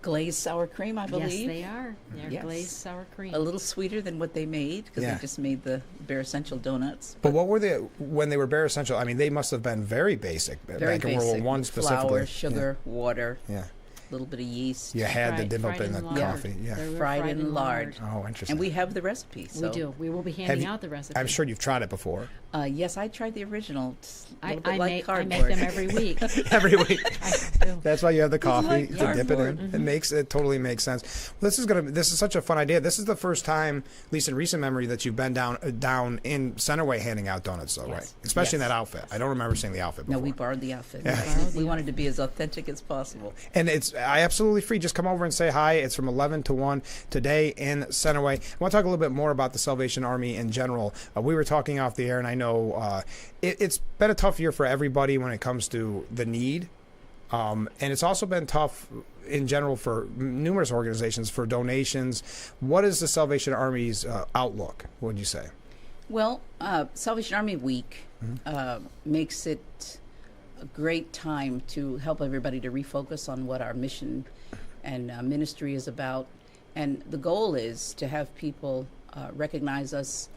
glazed sour cream, I believe. Yes, they are. They're glazed sour cream. A little sweeter than what they made, because they just made the Bare Essential donuts. But what were they when they were Bare Essential? I mean, they must have been very basic. Very back in World War I specifically. Flour, sugar, water. Yeah. A little bit of yeast. You had to dip up in the coffee. Yeah. Fried in lard. Oh, interesting. And we have the recipe. So. We do. We will be handing out the recipe. I'm sure you've tried it before. Yes, I tried the original. I make them every week. Every week. I do. That's why you have the coffee like to dip it in. Mm-hmm. It totally makes sense. Well, this is such a fun idea. This is the first time, at least in recent memory, that you've been down in Centerway handing out donuts, though, right? Especially in that outfit. I don't remember seeing the outfit before. No, we borrowed the outfit. Yeah. We wanted to be as authentic as possible. And it's absolutely free. Just come over and say hi. It's from 11 to 1 today in Centerway. I want to talk a little bit more about the Salvation Army in general. We were talking off the air, and I know it's been a tough year for everybody when it comes to the need. And it's also been tough in general for numerous organizations for donations. What is the Salvation Army's outlook, would you say? Well, Salvation Army Week makes it a great time to help everybody to refocus on what our mission and ministry is about. And the goal is to have people recognize us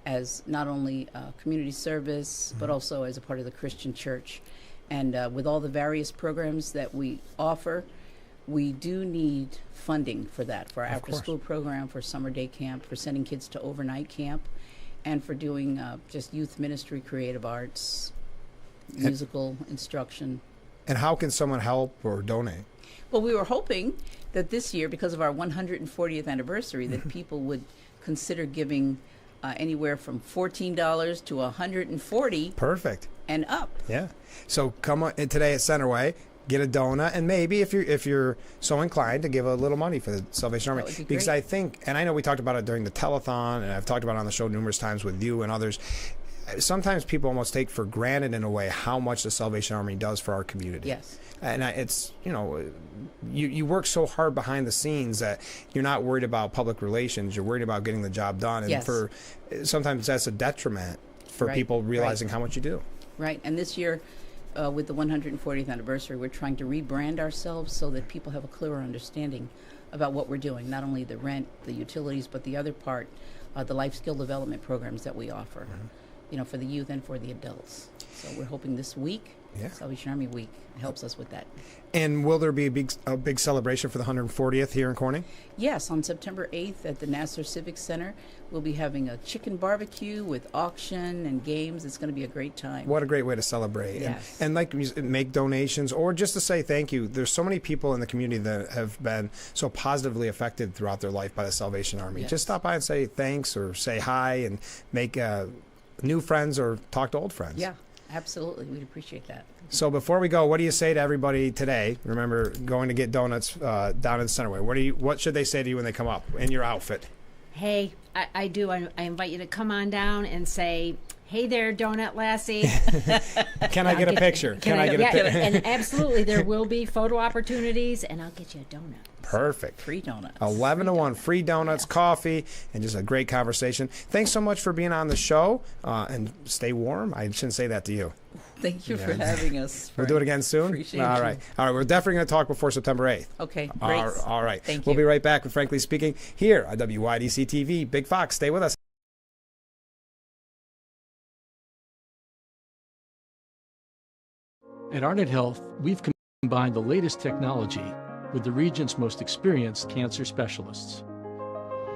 as not only community service, but also as a part of the Christian church. And with all the various programs that we offer, we do need funding for that, for our after-school program, for summer day camp, for sending kids to overnight camp, and for doing just youth ministry, creative arts, musical instruction. And how can someone help or donate? Well, we were hoping that this year, because of our 140th anniversary, that people would consider giving anywhere from $14 to $140. Perfect. And up. Yeah. So come on in today at Centerway, get a donut, and maybe if you're so inclined to give a little money for the Salvation Army, because I think, and I know we talked about it during the telethon, and I've talked about it on the show numerous times with you and others. Sometimes people almost take for granted in a way how much the Salvation Army does for our community. Yes. And it's, you work so hard behind the scenes that you're not worried about public relations. You're worried about getting the job done. And sometimes that's a detriment for people realizing how much you do. Right. And this year, with the 140th anniversary, we're trying to rebrand ourselves so that people have a clearer understanding about what we're doing, not only the rent, the utilities, but the other part, the life skill development programs that we offer, for the youth and for the adults. So we're hoping this week, Salvation Army Week, helps us with that. And will there be a big celebration for the 140th here in Corning? Yes, on September 8th at the Nassau Civic Center, we'll be having a chicken barbecue with auction and games. It's going to be a great time. What a great way to celebrate. Yes. And like make donations or just to say thank you. There's so many people in the community that have been so positively affected throughout their life by the Salvation Army. Yes. Just stop by and say thanks or say hi and make new friends or talk to old friends. Yeah, absolutely. We'd appreciate that. So before we go, what do you say to everybody today? Remember, going to get donuts down in Centerway. What should they say to you when they come up in your outfit? Hey, I do. I invite you to come on down and say, hey there, Donut Lassie. Can I get a picture? Can I get a picture? And absolutely, there will be photo opportunities, and I'll get you a donut. Perfect. Free donuts. 11 to 1, free donuts, coffee, and just a great conversation. Thanks so much for being on the show, and stay warm. I shouldn't say that to you. Thank you for having us. We'll do it again soon. Appreciate All right. All right. We're definitely going to talk before September 8th. Okay. Great. All right. Thank you. We'll be right back with Frankly Speaking here on WYDC TV. Big Fox, stay with us. At Arnett Health, we've combined the latest technology with the region's most experienced cancer specialists.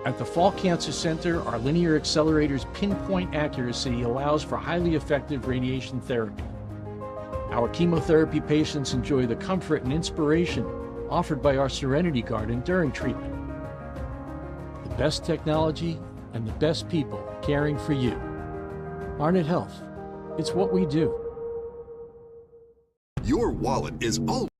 At the Fall Cancer Center, our linear accelerator's pinpoint accuracy allows for highly effective radiation therapy. Our chemotherapy patients enjoy the comfort and inspiration offered by our Serenity Garden during treatment. The best technology and the best people caring for you. Arnett Health, it's what we do. Your wallet is always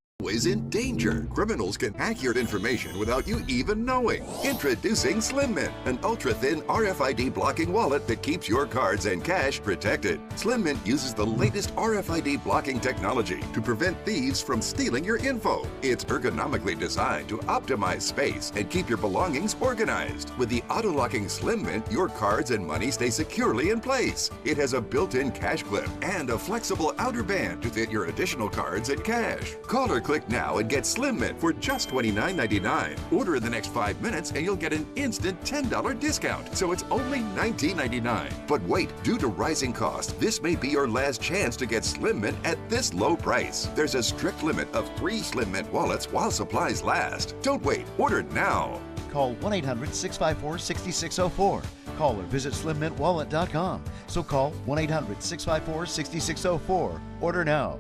in danger. Criminals can hack your information without you even knowing. Introducing Slim Mint, an ultra-thin RFID blocking wallet that keeps your cards and cash protected. Slim Mint uses the latest RFID blocking technology to prevent thieves from stealing your info. It's ergonomically designed to optimize space and keep your belongings organized. With the auto-locking Slim Mint, your cards and money stay securely in place. It has a built-in cash clip and a flexible outer band to fit your additional cards and cash. Call or click now and get Slim Mint for just $29.99. Order in the next 5 minutes and you'll get an instant $10 discount. So it's only $19.99. But wait, due to rising costs, this may be your last chance to get Slim Mint at this low price. There's a strict limit of 3 Slim Mint wallets while supplies last. Don't wait. Order now. Call 1-800-654-6604. Call or visit slimmintwallet.com. So call 1-800-654-6604. Order now.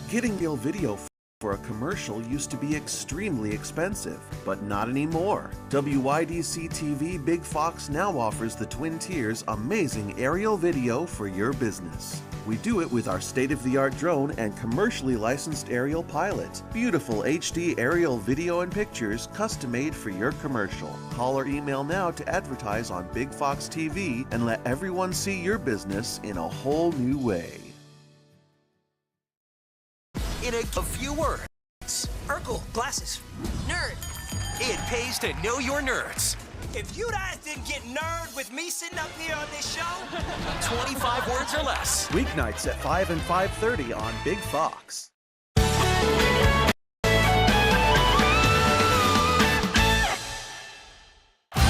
Getting real video for a commercial used to be extremely expensive, but not anymore. WYDC TV Big Fox now offers the Twin Tiers amazing aerial video for your business. We do it with our state-of-the-art drone and commercially licensed aerial pilot. Beautiful HD aerial video and pictures custom-made for your commercial. Call or email now to advertise on Big Fox TV and let everyone see your business in a whole new way. In a few words, Urkel, glasses, nerd. It pays to know your nerds. If you guys didn't get nerd with me sitting up here on this show, 25 words or less. Weeknights at 5 and 5:30 on Big Fox.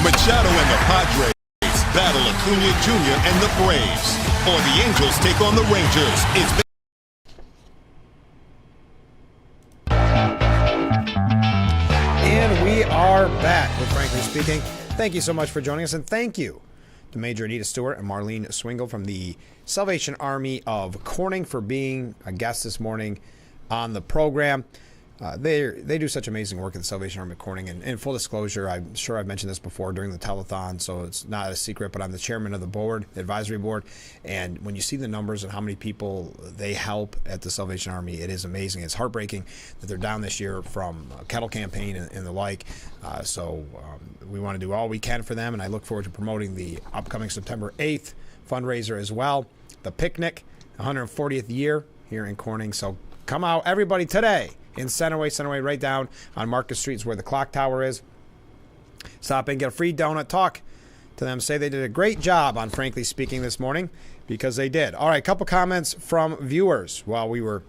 Machado and the Padres battle Acuna Jr. and the Braves. Or the Angels take on the Rangers. It's And we are back with Frankly Speaking. Thank you so much for joining us, and thank you to Major Anita Stewart and Marlene Swingle from the Salvation Army of Corning for being a guest this morning on the program. They do such amazing work at the Salvation Army of Corning. And in full disclosure, I'm sure I've mentioned this before during the telethon, so it's not a secret, but I'm the chairman of the board, the advisory board. And when you see the numbers and how many people they help at the Salvation Army, it is amazing. It's heartbreaking that they're down this year from a kettle campaign and the like. So we want to do all we can for them, and I look forward to promoting the upcoming September 8th fundraiser as well. The picnic, 140th year here in Corning. So come out, everybody, today. In Centerway right down on Market Street is where the clock tower is. Stop in, get a free donut, talk to them, say they did a great job on Frankly Speaking this morning, because they did. All right, a couple comments from viewers while we were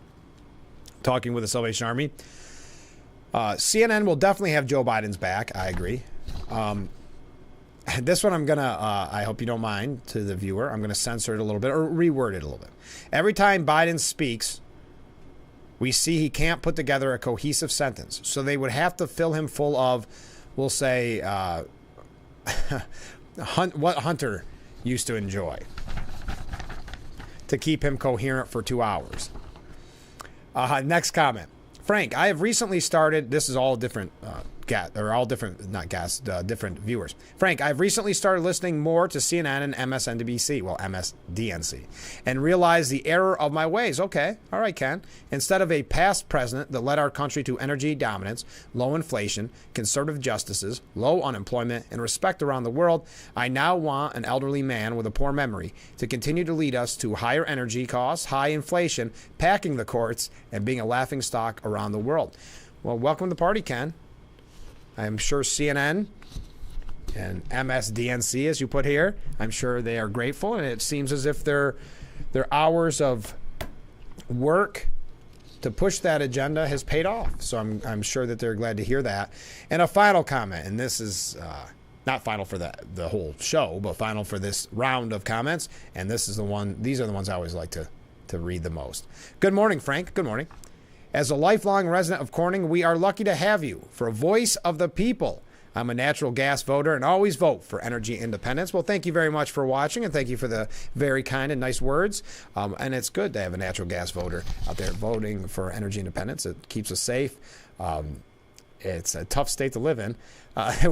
talking with the Salvation Army. CNN will definitely have Joe Biden's back. I agree. This one I'm going to, I hope you don't mind, to the viewer, I'm going to censor it a little bit or reword it a little bit. Every time Biden speaks, we see he can't put together a cohesive sentence. So they would have to fill him full of, we'll say, what Hunter used to enjoy to keep him coherent for 2 hours. Next comment. Frank, I have recently started, this is all different different viewers. Frank, I've recently started listening more to CNN and MSNBC, well, MSDNC, and realized the error of my ways. Okay, all right, Ken. Instead of a past president that led our country to energy dominance, low inflation, conservative justices, low unemployment, and respect around the world, I now want an elderly man with a poor memory to continue to lead us to higher energy costs, high inflation, packing the courts, and being a laughingstock around the world. Well, welcome to the party, Ken. I'm sure CNN and MSDNC, as you put here, I'm sure they are grateful, and it seems as if their hours of work to push that agenda has paid off. So I'm sure that they're glad to hear that. And a final comment, and this is not final for the whole show, but final for this round of comments. And this is the one. These are the ones I always like to read the most. Good morning, Frank. Good morning. As a lifelong resident of Corning, we are lucky to have you for a voice of the people. I'm a natural gas voter and always vote for energy independence. Well, thank you very much for watching, and thank you for the very kind and nice words. And it's good to have a natural gas voter out there voting for energy independence. It keeps us safe. It's a tough state to live in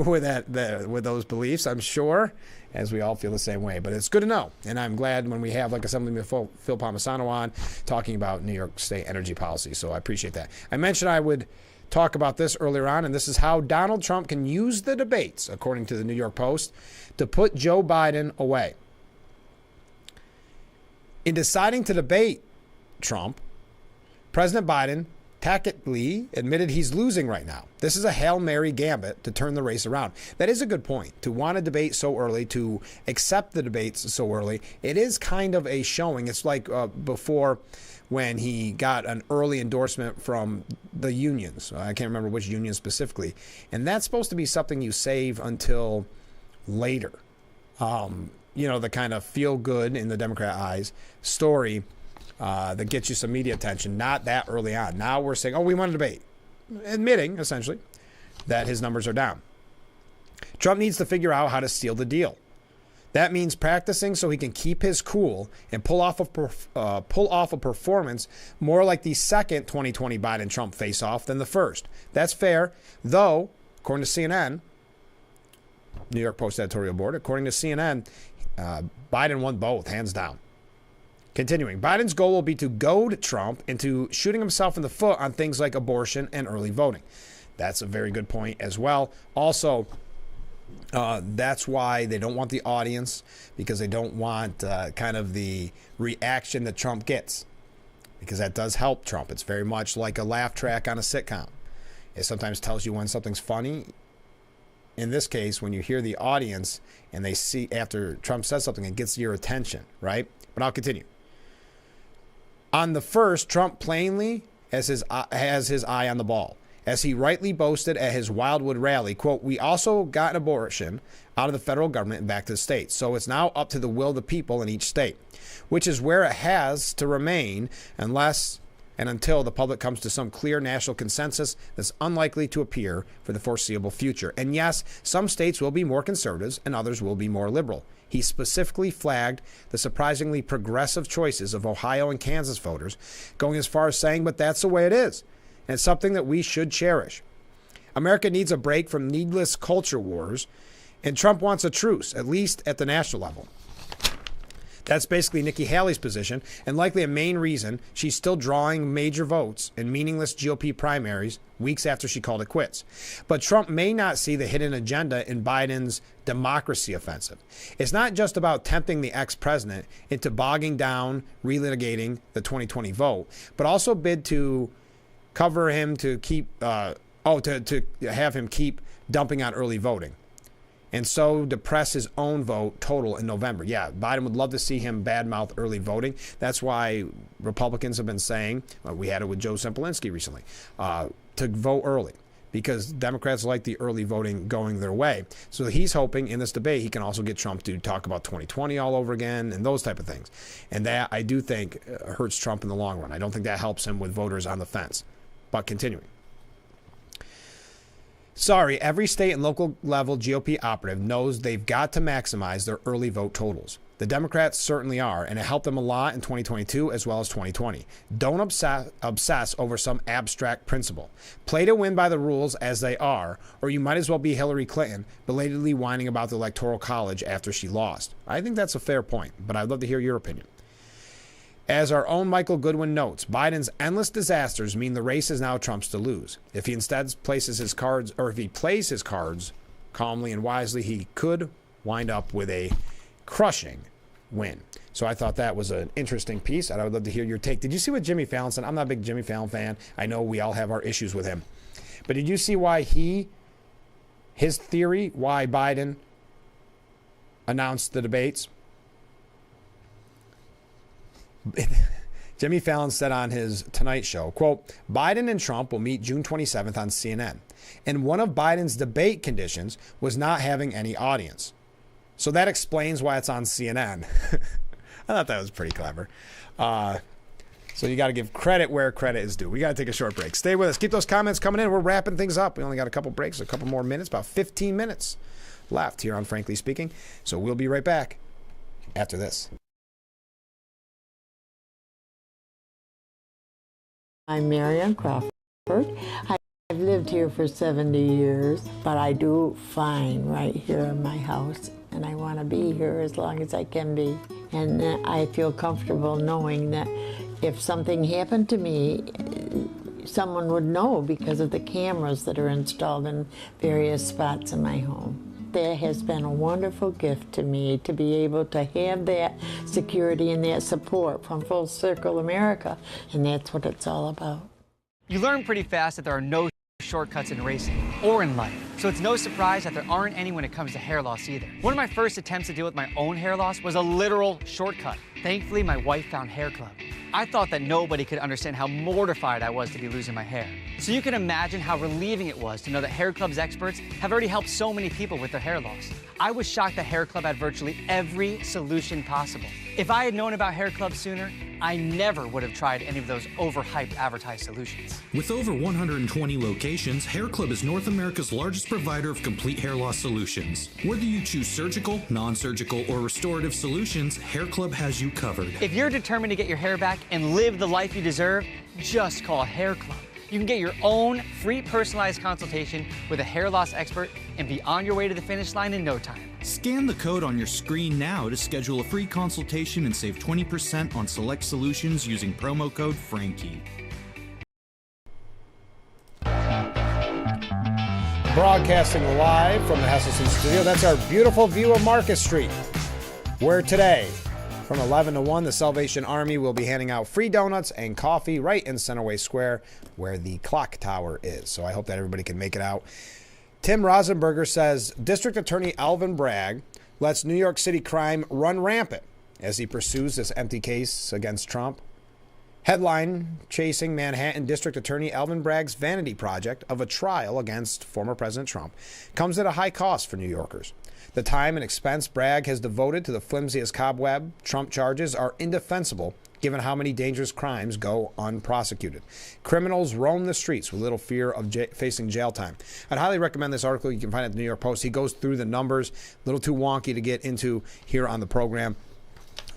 with those beliefs, I'm sure, as we all feel the same way. But it's good to know. And I'm glad when we have, like Assemblyman Phil Palmisano on talking about New York State energy policy. So I appreciate that. I mentioned I would talk about this earlier on, and this is how Donald Trump can use the debates, according to the New York Post, to put Joe Biden away. In deciding to debate Trump, President Biden tactically admitted he's losing right now. This is a Hail Mary gambit to turn the race around. That is a good point. To want to debate so early, to accept the debates so early, it is kind of a showing. It's like before when he got an early endorsement from the unions. I can't remember which union specifically. And that's supposed to be something you save until later. The kind of feel good in the Democrat eyes story that gets you some media attention, not that early on. Now we're saying, we want to debate, admitting, essentially, that his numbers are down. Trump needs to figure out how to steal the deal. That means practicing so he can keep his cool and pull off a performance more like the second 2020 Biden-Trump face-off than the first. That's fair, though, according to CNN, New York Post editorial board, according to CNN, Biden won both, hands down. Continuing, Biden's goal will be to goad Trump into shooting himself in the foot on things like abortion and early voting. That's a very good point as well. Also, that's why they don't want the audience, because they don't want kind of the reaction that Trump gets, because that does help Trump. It's very much like a laugh track on a sitcom. It sometimes tells you when something's funny. In this case, when you hear the audience and they see after Trump says something, it gets your attention, right? But I'll continue. On the first, Trump plainly has his eye on the ball. As he rightly boasted at his Wildwood rally, quote, "We also got an abortion out of the federal government and back to the states. So it's now up to the will of the people in each state, which is where it has to remain unless and until the public comes to some clear national consensus that's unlikely to appear for the foreseeable future. And yes, some states will be more conservatives and others will be more liberal." He specifically flagged the surprisingly progressive choices of Ohio and Kansas voters, going as far as saying, "But that's the way it is. And it's something that we should cherish." America needs a break from needless culture wars, and Trump wants a truce, at least at the national level. That's basically Nikki Haley's position, and likely a main reason she's still drawing major votes in meaningless GOP primaries weeks after she called it quits. But Trump may not see the hidden agenda in Biden's democracy offensive. It's not just about tempting the ex-president into bogging down, relitigating the 2020 vote, but also bid to cover him to keep, to have him keep dumping on early voting, and so depress his own vote total in November. Yeah, Biden would love to see him badmouth early voting. That's why Republicans have been saying, we had it with Joe Semplinsky recently, to vote early, because Democrats like the early voting going their way. So he's hoping in this debate he can also get Trump to talk about 2020 all over again and those type of things. And that, I do think, hurts Trump in the long run. I don't think that helps him with voters on the fence. But continuing. Sorry, every state and local level GOP operative knows they've got to maximize their early vote totals. The Democrats certainly are, and it helped them a lot in 2022 as well as 2020. Don't obsess over some abstract principle. Play to win by the rules as they are, or you might as well be Hillary Clinton, belatedly whining about the Electoral College after she lost. I think that's a fair point, but I'd love to hear your opinion. As our own Michael Goodwin notes, Biden's endless disasters mean the race is now Trump's to lose. If he instead plays his cards calmly and wisely, he could wind up with a crushing win. So I thought that was an interesting piece, and I would love to hear your take. Did you see what Jimmy Fallon said? I'm not a big Jimmy Fallon fan. I know we all have our issues with him. But did you see why his theory, why Biden announced the debates? Jimmy Fallon said on his Tonight Show, quote, "Biden and Trump will meet June 27th on CNN. And one of Biden's debate conditions was not having any audience. So that explains why it's on CNN." I thought that was pretty clever. So you got to give credit where credit is due. We got to take a short break. Stay with us. Keep those comments coming in. We're wrapping things up. We only got a couple breaks, a couple more minutes, about 15 minutes left here on Frankly Speaking. So we'll be right back after this. I'm Marianne Crawford. I've lived here for 70 years, but I do fine right here in my house, and I want to be here as long as I can be. And I feel comfortable knowing that if something happened to me, someone would know because of the cameras that are installed in various spots in my home. That has been a wonderful gift to me, to be able to have that security and that support from Full Circle America, and that's what it's all about. You learn pretty fast that there are no shortcuts in racing or in life. So it's no surprise that there aren't any when it comes to hair loss either. One of my first attempts to deal with my own hair loss was a literal shortcut. Thankfully, my wife found Hair Club. I thought that nobody could understand how mortified I was to be losing my hair. So you can imagine how relieving it was to know that Hair Club's experts have already helped so many people with their hair loss. I was shocked that Hair Club had virtually every solution possible. If I had known about Hair Club sooner, I never would have tried any of those overhyped advertised solutions. With over 120 locations, Hair Club is North America's largest provider of complete hair loss solutions. Whether you choose surgical, non-surgical, or restorative solutions, Hair Club has you covered. If you're determined to get your hair back and live the life you deserve, just call Hair Club. You can get your own free personalized consultation with a hair loss expert and be on your way to the finish line in no time. Scan the code on your screen now to schedule a free consultation and save 20% on select solutions using promo code Frankie. Broadcasting live from the Hesselson studio. That's our beautiful view of Market Street, where today, from 11 to 1, the Salvation Army will be handing out free donuts and coffee right in Centerway Square, where the clock tower is. So I hope that everybody can make it out. Tim Rosenberger says District Attorney Alvin Bragg lets New York City crime run rampant as he pursues this empty case against Trump. Headline, chasing Manhattan District Attorney Alvin Bragg's vanity project of a trial against former President Trump comes at a high cost for New Yorkers. The time and expense Bragg has devoted to the flimsiest cobweb Trump charges are indefensible, given how many dangerous crimes go unprosecuted. Criminals roam the streets with little fear of facing jail time. I'd highly recommend this article. You can find it at the New York Post. He goes through the numbers, a little too wonky to get into here on the program.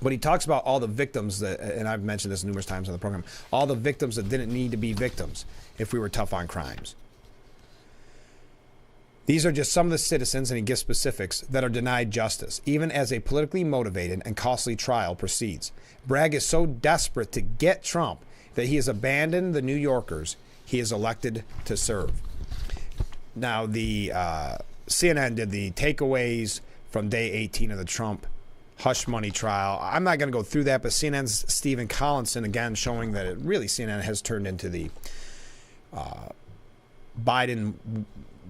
But he talks about all the victims that, and I've mentioned this numerous times on the program, all the victims that didn't need to be victims if we were tough on crimes. These are just some of the citizens, and he gives specifics, that are denied justice, even as a politically motivated and costly trial proceeds. Bragg is so desperate to get Trump that he has abandoned the New Yorkers he is elected to serve. Now, the CNN did the takeaways from day 18 of the Trump hush money trial. I'm not going to go through that, but CNN's Stephen Collinson, again, showing that CNN has turned into the Biden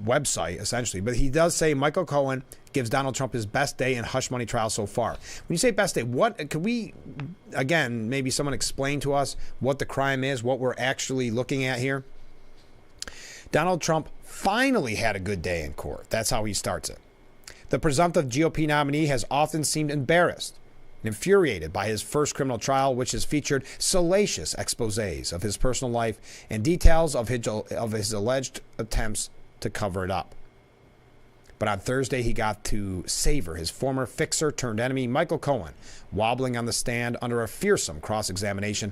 website, essentially. But he does say Michael Cohen gives Donald Trump his best day in hush money trial so far. When you say best day, what could we, again, maybe someone explain to us what the crime is, what we're actually looking at here? Donald Trump finally had a good day in court. That's how he starts it. The presumptive GOP nominee has often seemed embarrassed and infuriated by his first criminal trial, which has featured salacious exposés of his personal life and details of his alleged attempts to cover it up. But on Thursday, he got to savor his former fixer-turned-enemy, Michael Cohen, wobbling on the stand under a fearsome cross-examination.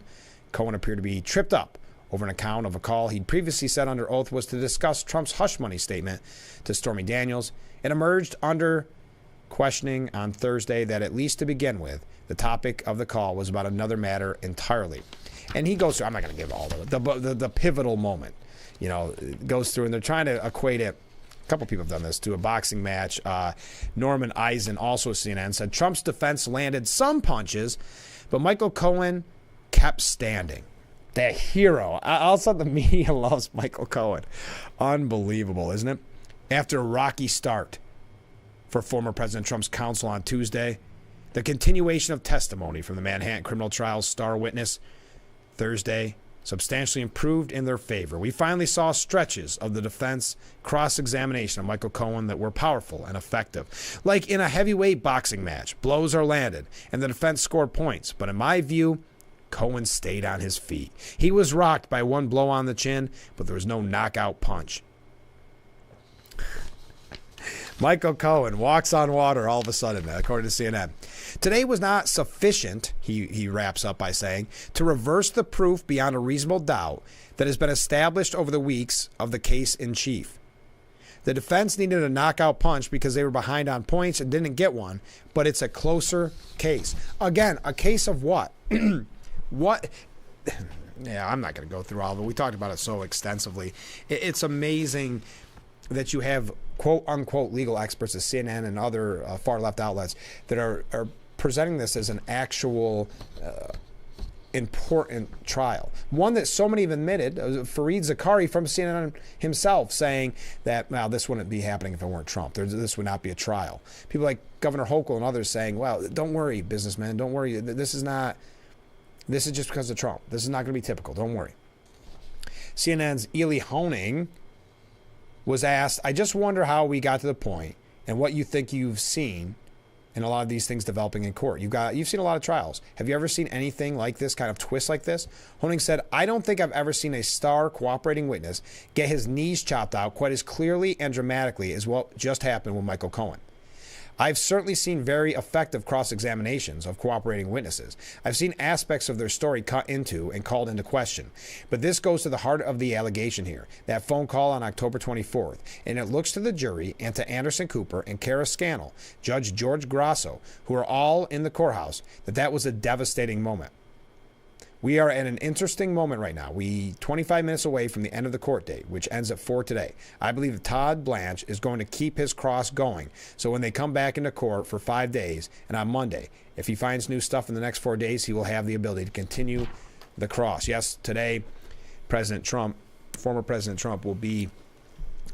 Cohen appeared to be tripped up over an account of a call he'd previously said under oath was to discuss Trump's hush money statement to Stormy Daniels. It emerged under questioning on Thursday that, at least to begin with, the topic of the call was about another matter entirely. And he goes through, I'm not going to give all the pivotal moment. You know, goes through, and they're trying to equate it. A couple people have done this to a boxing match. Norman Eisen, also CNN, said Trump's defense landed some punches, but Michael Cohen kept standing. The hero. Also, the media loves Michael Cohen. Unbelievable, isn't it? After a rocky start for former President Trump's counsel on Tuesday, the continuation of testimony from the Manhattan criminal trial's star witness Thursday substantially improved in their favor. We finally saw stretches of the defense cross-examination of Michael Cohen that were powerful and effective. Like in a heavyweight boxing match, blows are landed and the defense scored points. But in my view, Cohen stayed on his feet. He was rocked by one blow on the chin, but there was no knockout punch. Michael Cohen walks on water all of a sudden, according to CNN. Today was not sufficient, he wraps up by saying, to reverse the proof beyond a reasonable doubt that has been established over the weeks of the case in chief. The defense needed a knockout punch because they were behind on points and didn't get one, but it's a closer case. Again, a case of what? What? Yeah, I'm not going to go through all of it. We talked about it so extensively. It's amazing that you have quote-unquote legal experts at CNN and other far-left outlets that are presenting this as an actual important trial. One that so many have admitted, Fareed Zakaria from CNN himself saying that, well, this wouldn't be happening if it weren't Trump. This would not be a trial. People like Governor Hochul and others saying, well, don't worry, businessmen, don't worry. This is just because of Trump. This is not going to be typical. Don't worry. CNN's Ely Honig was asked, I just wonder how we got to the point and what you think you've seen in a lot of these things developing in court. You've seen a lot of trials. Have you ever seen anything like this, kind of twist like this? Honig said, I don't think I've ever seen a star cooperating witness get his knees chopped out quite as clearly and dramatically as what just happened with Michael Cohen. I've certainly seen very effective cross-examinations of cooperating witnesses. I've seen aspects of their story cut into and called into question. But this goes to the heart of the allegation here, that phone call on October 24th. And it looks to the jury and to Anderson Cooper and Kara Scannell, Judge George Grasso, who are all in the courthouse, that was a devastating moment. We are at an interesting moment right now. 25 minutes away from the end of the court date, which ends at 4 today. I believe that Todd Blanche is going to keep his cross going. So when they come back into court for 5 days, and on Monday, if he finds new stuff in the next 4 days, he will have the ability to continue the cross. Yes, today, former President Trump, will be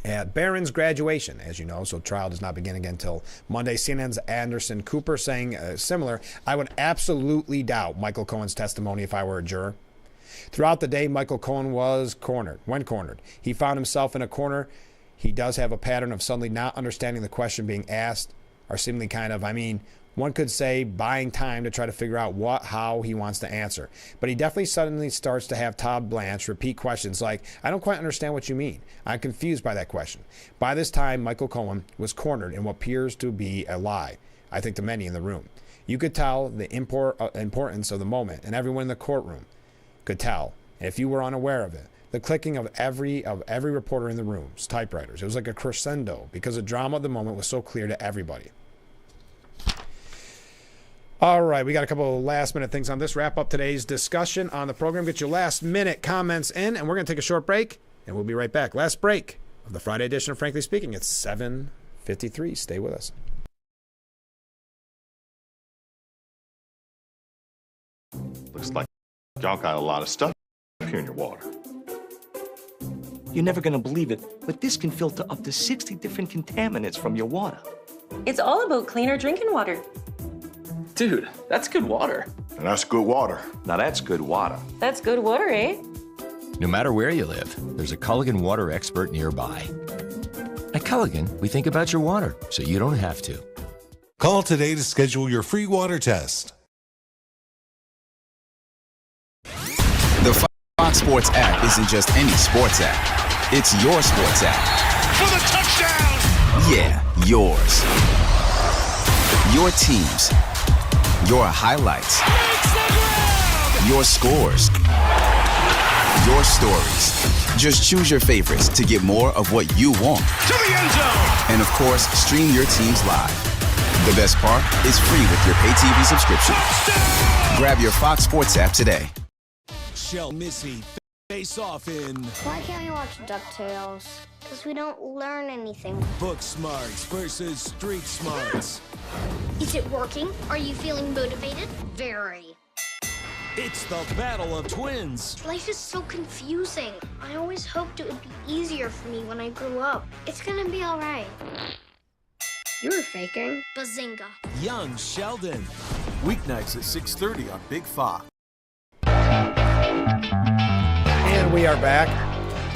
at Barron's graduation, as you know, so trial does not begin again until Monday. CNN's Anderson Cooper saying similar, I would absolutely doubt Michael Cohen's testimony if I were a juror. Throughout the day, Michael Cohen was cornered. He found himself in a corner. He does have a pattern of suddenly not understanding the question being asked, or seemingly one could say buying time to try to figure out how he wants to answer. But he definitely suddenly starts to have Todd Blanche repeat questions like, I don't quite understand what you mean. I'm confused by that question. By this time, Michael Cohen was cornered in what appears to be a lie, I think, to many in the room. You could tell the importance of the moment, and everyone in the courtroom could tell. And if you were unaware of it, the clicking of every reporter in the room's typewriters. It was like a crescendo because the drama of the moment was so clear to everybody. All right, we got a couple of last-minute things on this. Wrap up today's discussion on the program. Get your last-minute comments in, and we're going to take a short break, and we'll be right back. Last break of the Friday edition of Frankly Speaking. It's 7:53. Stay with us. Looks like y'all got a lot of stuff here in your water. You're never going to believe it, but this can filter up to 60 different contaminants from your water. It's all about cleaner drinking water. Dude, that's good water. And that's good water. Now that's good water. That's good water, eh? No matter where you live, there's a Culligan water expert nearby. At Culligan, we think about your water, so you don't have to. Call today to schedule your free water test. The Fox Sports app isn't just any sports app. It's your sports app. For the touchdown! Yeah, yours. Your teams. Your highlights. Your scores. Your stories. Just choose your favorites to get more of what you want. To the end zone! And of course, stream your teams live. The best part is free with your pay TV subscription. Grab your Fox Sports app today. Shell Missy face off in Why can't we watch DuckTales? Because we don't learn anything. Book Smarts versus Street Smarts. Is it working? Are you feeling motivated? Very. It's the battle of twins. Life is so confusing. I always hoped it would be easier for me when I grew up. It's gonna be all right. You're faking. Bazinga. Young Sheldon. Weeknights at 6:30 on Big Fox. And we are back,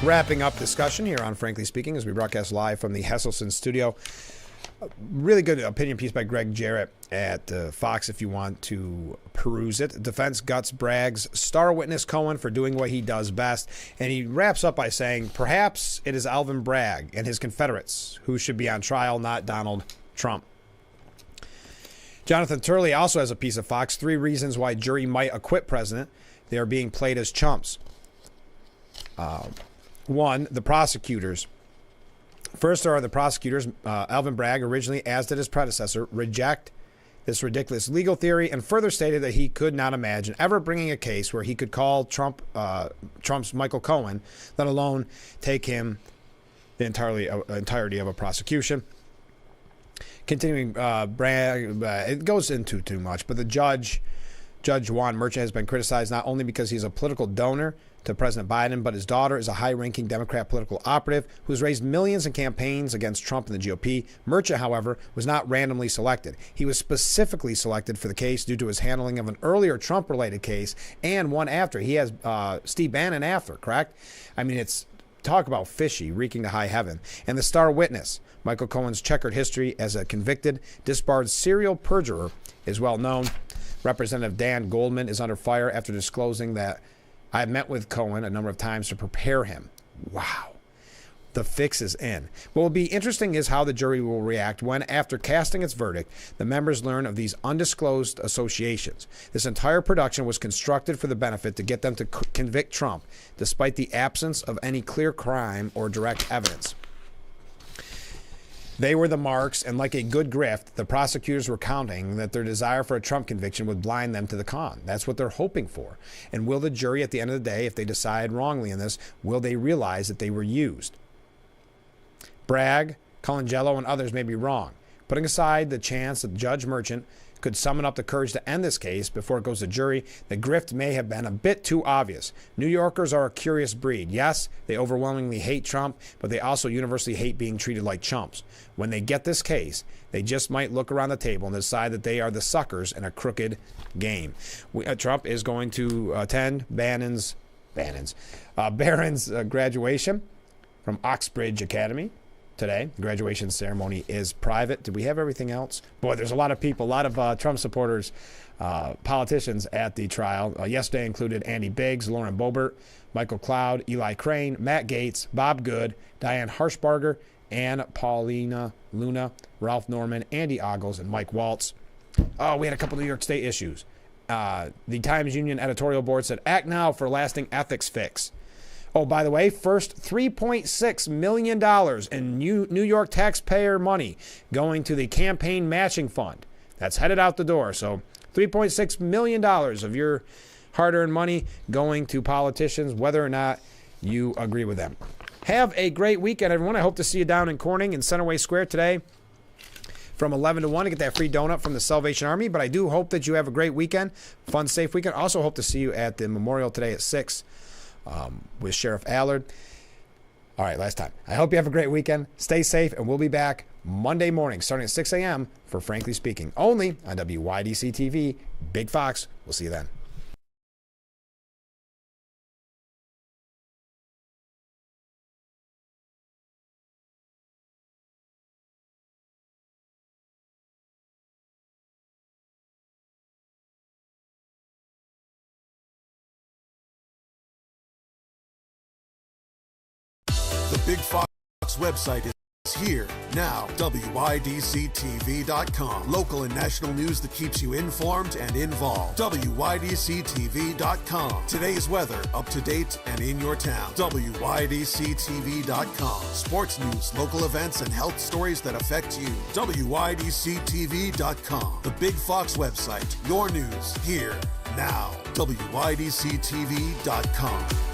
wrapping up discussion here on Frankly Speaking as we broadcast live from the Hesselson studio. A really good opinion piece by Greg Jarrett at Fox if you want to peruse it. Defense guts Bragg's star witness Cohen for doing what he does best. And he wraps up by saying, perhaps it is Alvin Bragg and his Confederates who should be on trial, not Donald Trump. Jonathan Turley also has a piece of Fox, 3 reasons why jury might acquit president. They are being played as chumps. 1, the prosecutors. First are the prosecutors. Alvin Bragg, originally, as did his predecessor, reject this ridiculous legal theory and further stated that he could not imagine ever bringing a case where he could call Trump's Michael Cohen, let alone take him the entirety of a prosecution. Continuing, Bragg, it goes into too much, but the judge Judge Juan Merchant has been criticized not only because he's a political donor to President Biden, but his daughter is a high-ranking Democrat political operative who's raised millions in campaigns against Trump and the GOP. Merchant, however, was not randomly selected. He was specifically selected for the case due to his handling of an earlier Trump-related case and one after. He has Steve Bannon after, correct? I mean, it's talk about fishy, reeking to high heaven. And the star witness, Michael Cohen's checkered history as a convicted, disbarred serial perjurer, is well known. Representative Dan Goldman is under fire after disclosing that I have met with Cohen a number of times to prepare him. Wow. The fix is in. What will be interesting is how the jury will react when, after casting its verdict, the members learn of these undisclosed associations. This entire production was constructed for the benefit to get them to convict Trump, despite the absence of any clear crime or direct evidence. They were the marks, and like a good grift, the prosecutors were counting that their desire for a Trump conviction would blind them to the con. That's what they're hoping for. And will the jury, at the end of the day, if they decide wrongly in this, will they realize that they were used? Bragg, Colangelo, and others may be wrong. Putting aside the chance that Judge Merchant could summon up the courage to end this case before it goes to jury, the grift may have been a bit too obvious. New Yorkers are a curious breed. Yes, they overwhelmingly hate Trump, but they also universally hate being treated like chumps. When they get this case, they just might look around the table and decide that they are the suckers in a crooked game. Trump is going to attend Barron's graduation from Oxbridge Academy today. The graduation ceremony is private. Did we have everything else? Boy, there's a lot of people, a lot of Trump supporters, politicians at the trial. Yesterday included Andy Biggs, Lauren Boebert, Michael Cloud, Eli Crane, Matt Gaetz, Bob Good, Diane Harshbarger, Ann Paulina Luna, Ralph Norman, Andy Ogles, and Mike Waltz. Oh, we had a couple of New York State issues. The Times Union editorial board said, act now for lasting ethics fix. Oh, by the way, first $3.6 million in New York taxpayer money going to the campaign matching fund. That's headed out the door. So $3.6 million of your hard-earned money going to politicians, whether or not you agree with them. Have a great weekend, everyone. I hope to see you down in Corning in Centerway Square today from 11 to 1 to get that free donut from the Salvation Army. But I do hope that you have a great weekend, fun, safe weekend. Also hope to see you at the memorial today at 6 with Sheriff Allard. All right, last time. I hope you have a great weekend. Stay safe, and we'll be back Monday morning starting at 6 a.m. for Frankly Speaking, only on WYDC TV. Big Fox. We'll see you then. The Big Fox website is here now. WYDCTV.com. Local and national news that keeps you informed and involved. WYDCTV.com. Today's weather, up to date and in your town. WYDCTV.com. Sports news, local events, and health stories that affect you. WYDCTV.com. The Big Fox website. Your news here now. WYDCTV.com.